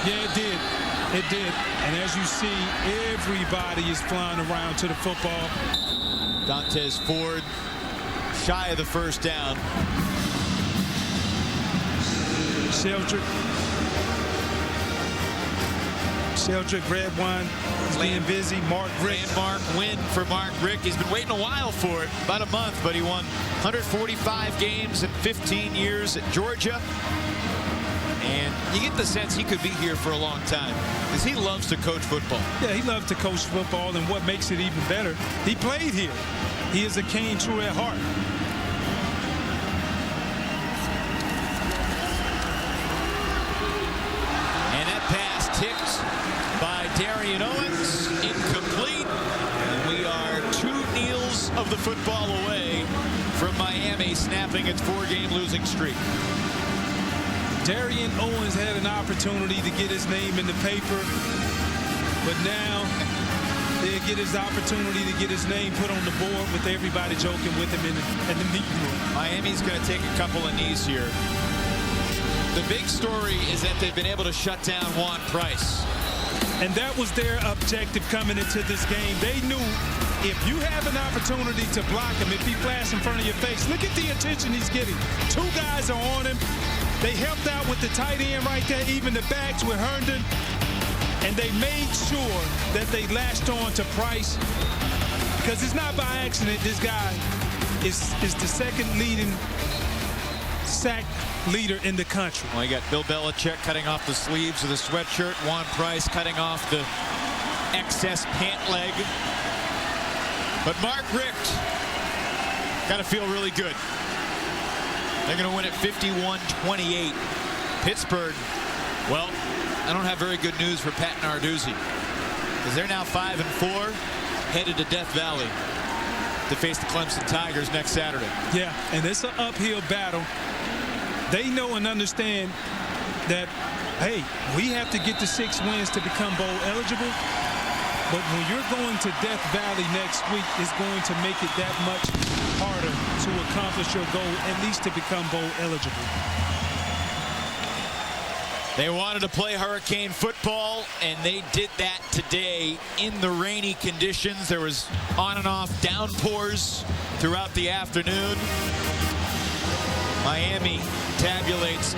Yeah, it did. It did. And as you see, everybody is flying around to the football. Dantes Ford shy of the first down. Sheldrick, Redwine is being busy. Mark Rick. Landmark win for Mark Rick. He's been waiting a while for it, about a month, but he won 145 games in 15 years at Georgia. And you get the sense he could be here for a long time because he loves to coach football. Yeah, he loves to coach football, and what makes it even better, he played here. He is a Cane true at heart. And that pass tipped by Darian Owens, incomplete. And we are 2 kneels of the football away from Miami snapping its 4-game losing streak. Darian Owens had an opportunity to get his name in the paper, but now they'll get his opportunity to get his name put on the board with everybody joking with him in the meeting room. Miami's going to take a couple of knees here. The big story is that they've been able to shut down Juan Price. And that was their objective coming into this game. They knew if you have an opportunity to block him, if he flashes in front of your face, look at the attention he's getting. 2 guys are on him. They helped out with the tight end right there, even the backs with Herndon. And they made sure that they latched on to Price, because it's not by accident this guy is the second leading sack leader in the country. Well, you got Bill Belichick cutting off the sleeves of the sweatshirt. Juan Price cutting off the excess pant leg. But Mark Richt got to feel really good. They're going to win at 51-28. Pittsburgh, well, I don't have very good news for Pat Narduzzi, because they're now 5-4, headed to Death Valley to face the Clemson Tigers next Saturday. Yeah, and it's an uphill battle. They know and understand that, hey, we have to get to 6 wins to become bowl eligible. But when you're going to Death Valley next week, it's going to make it that much harder to accomplish your goal, at least to become bowl eligible. They wanted to play Hurricane football, and they did that today in the rainy conditions. There was on and off downpours throughout the afternoon. Miami tabulates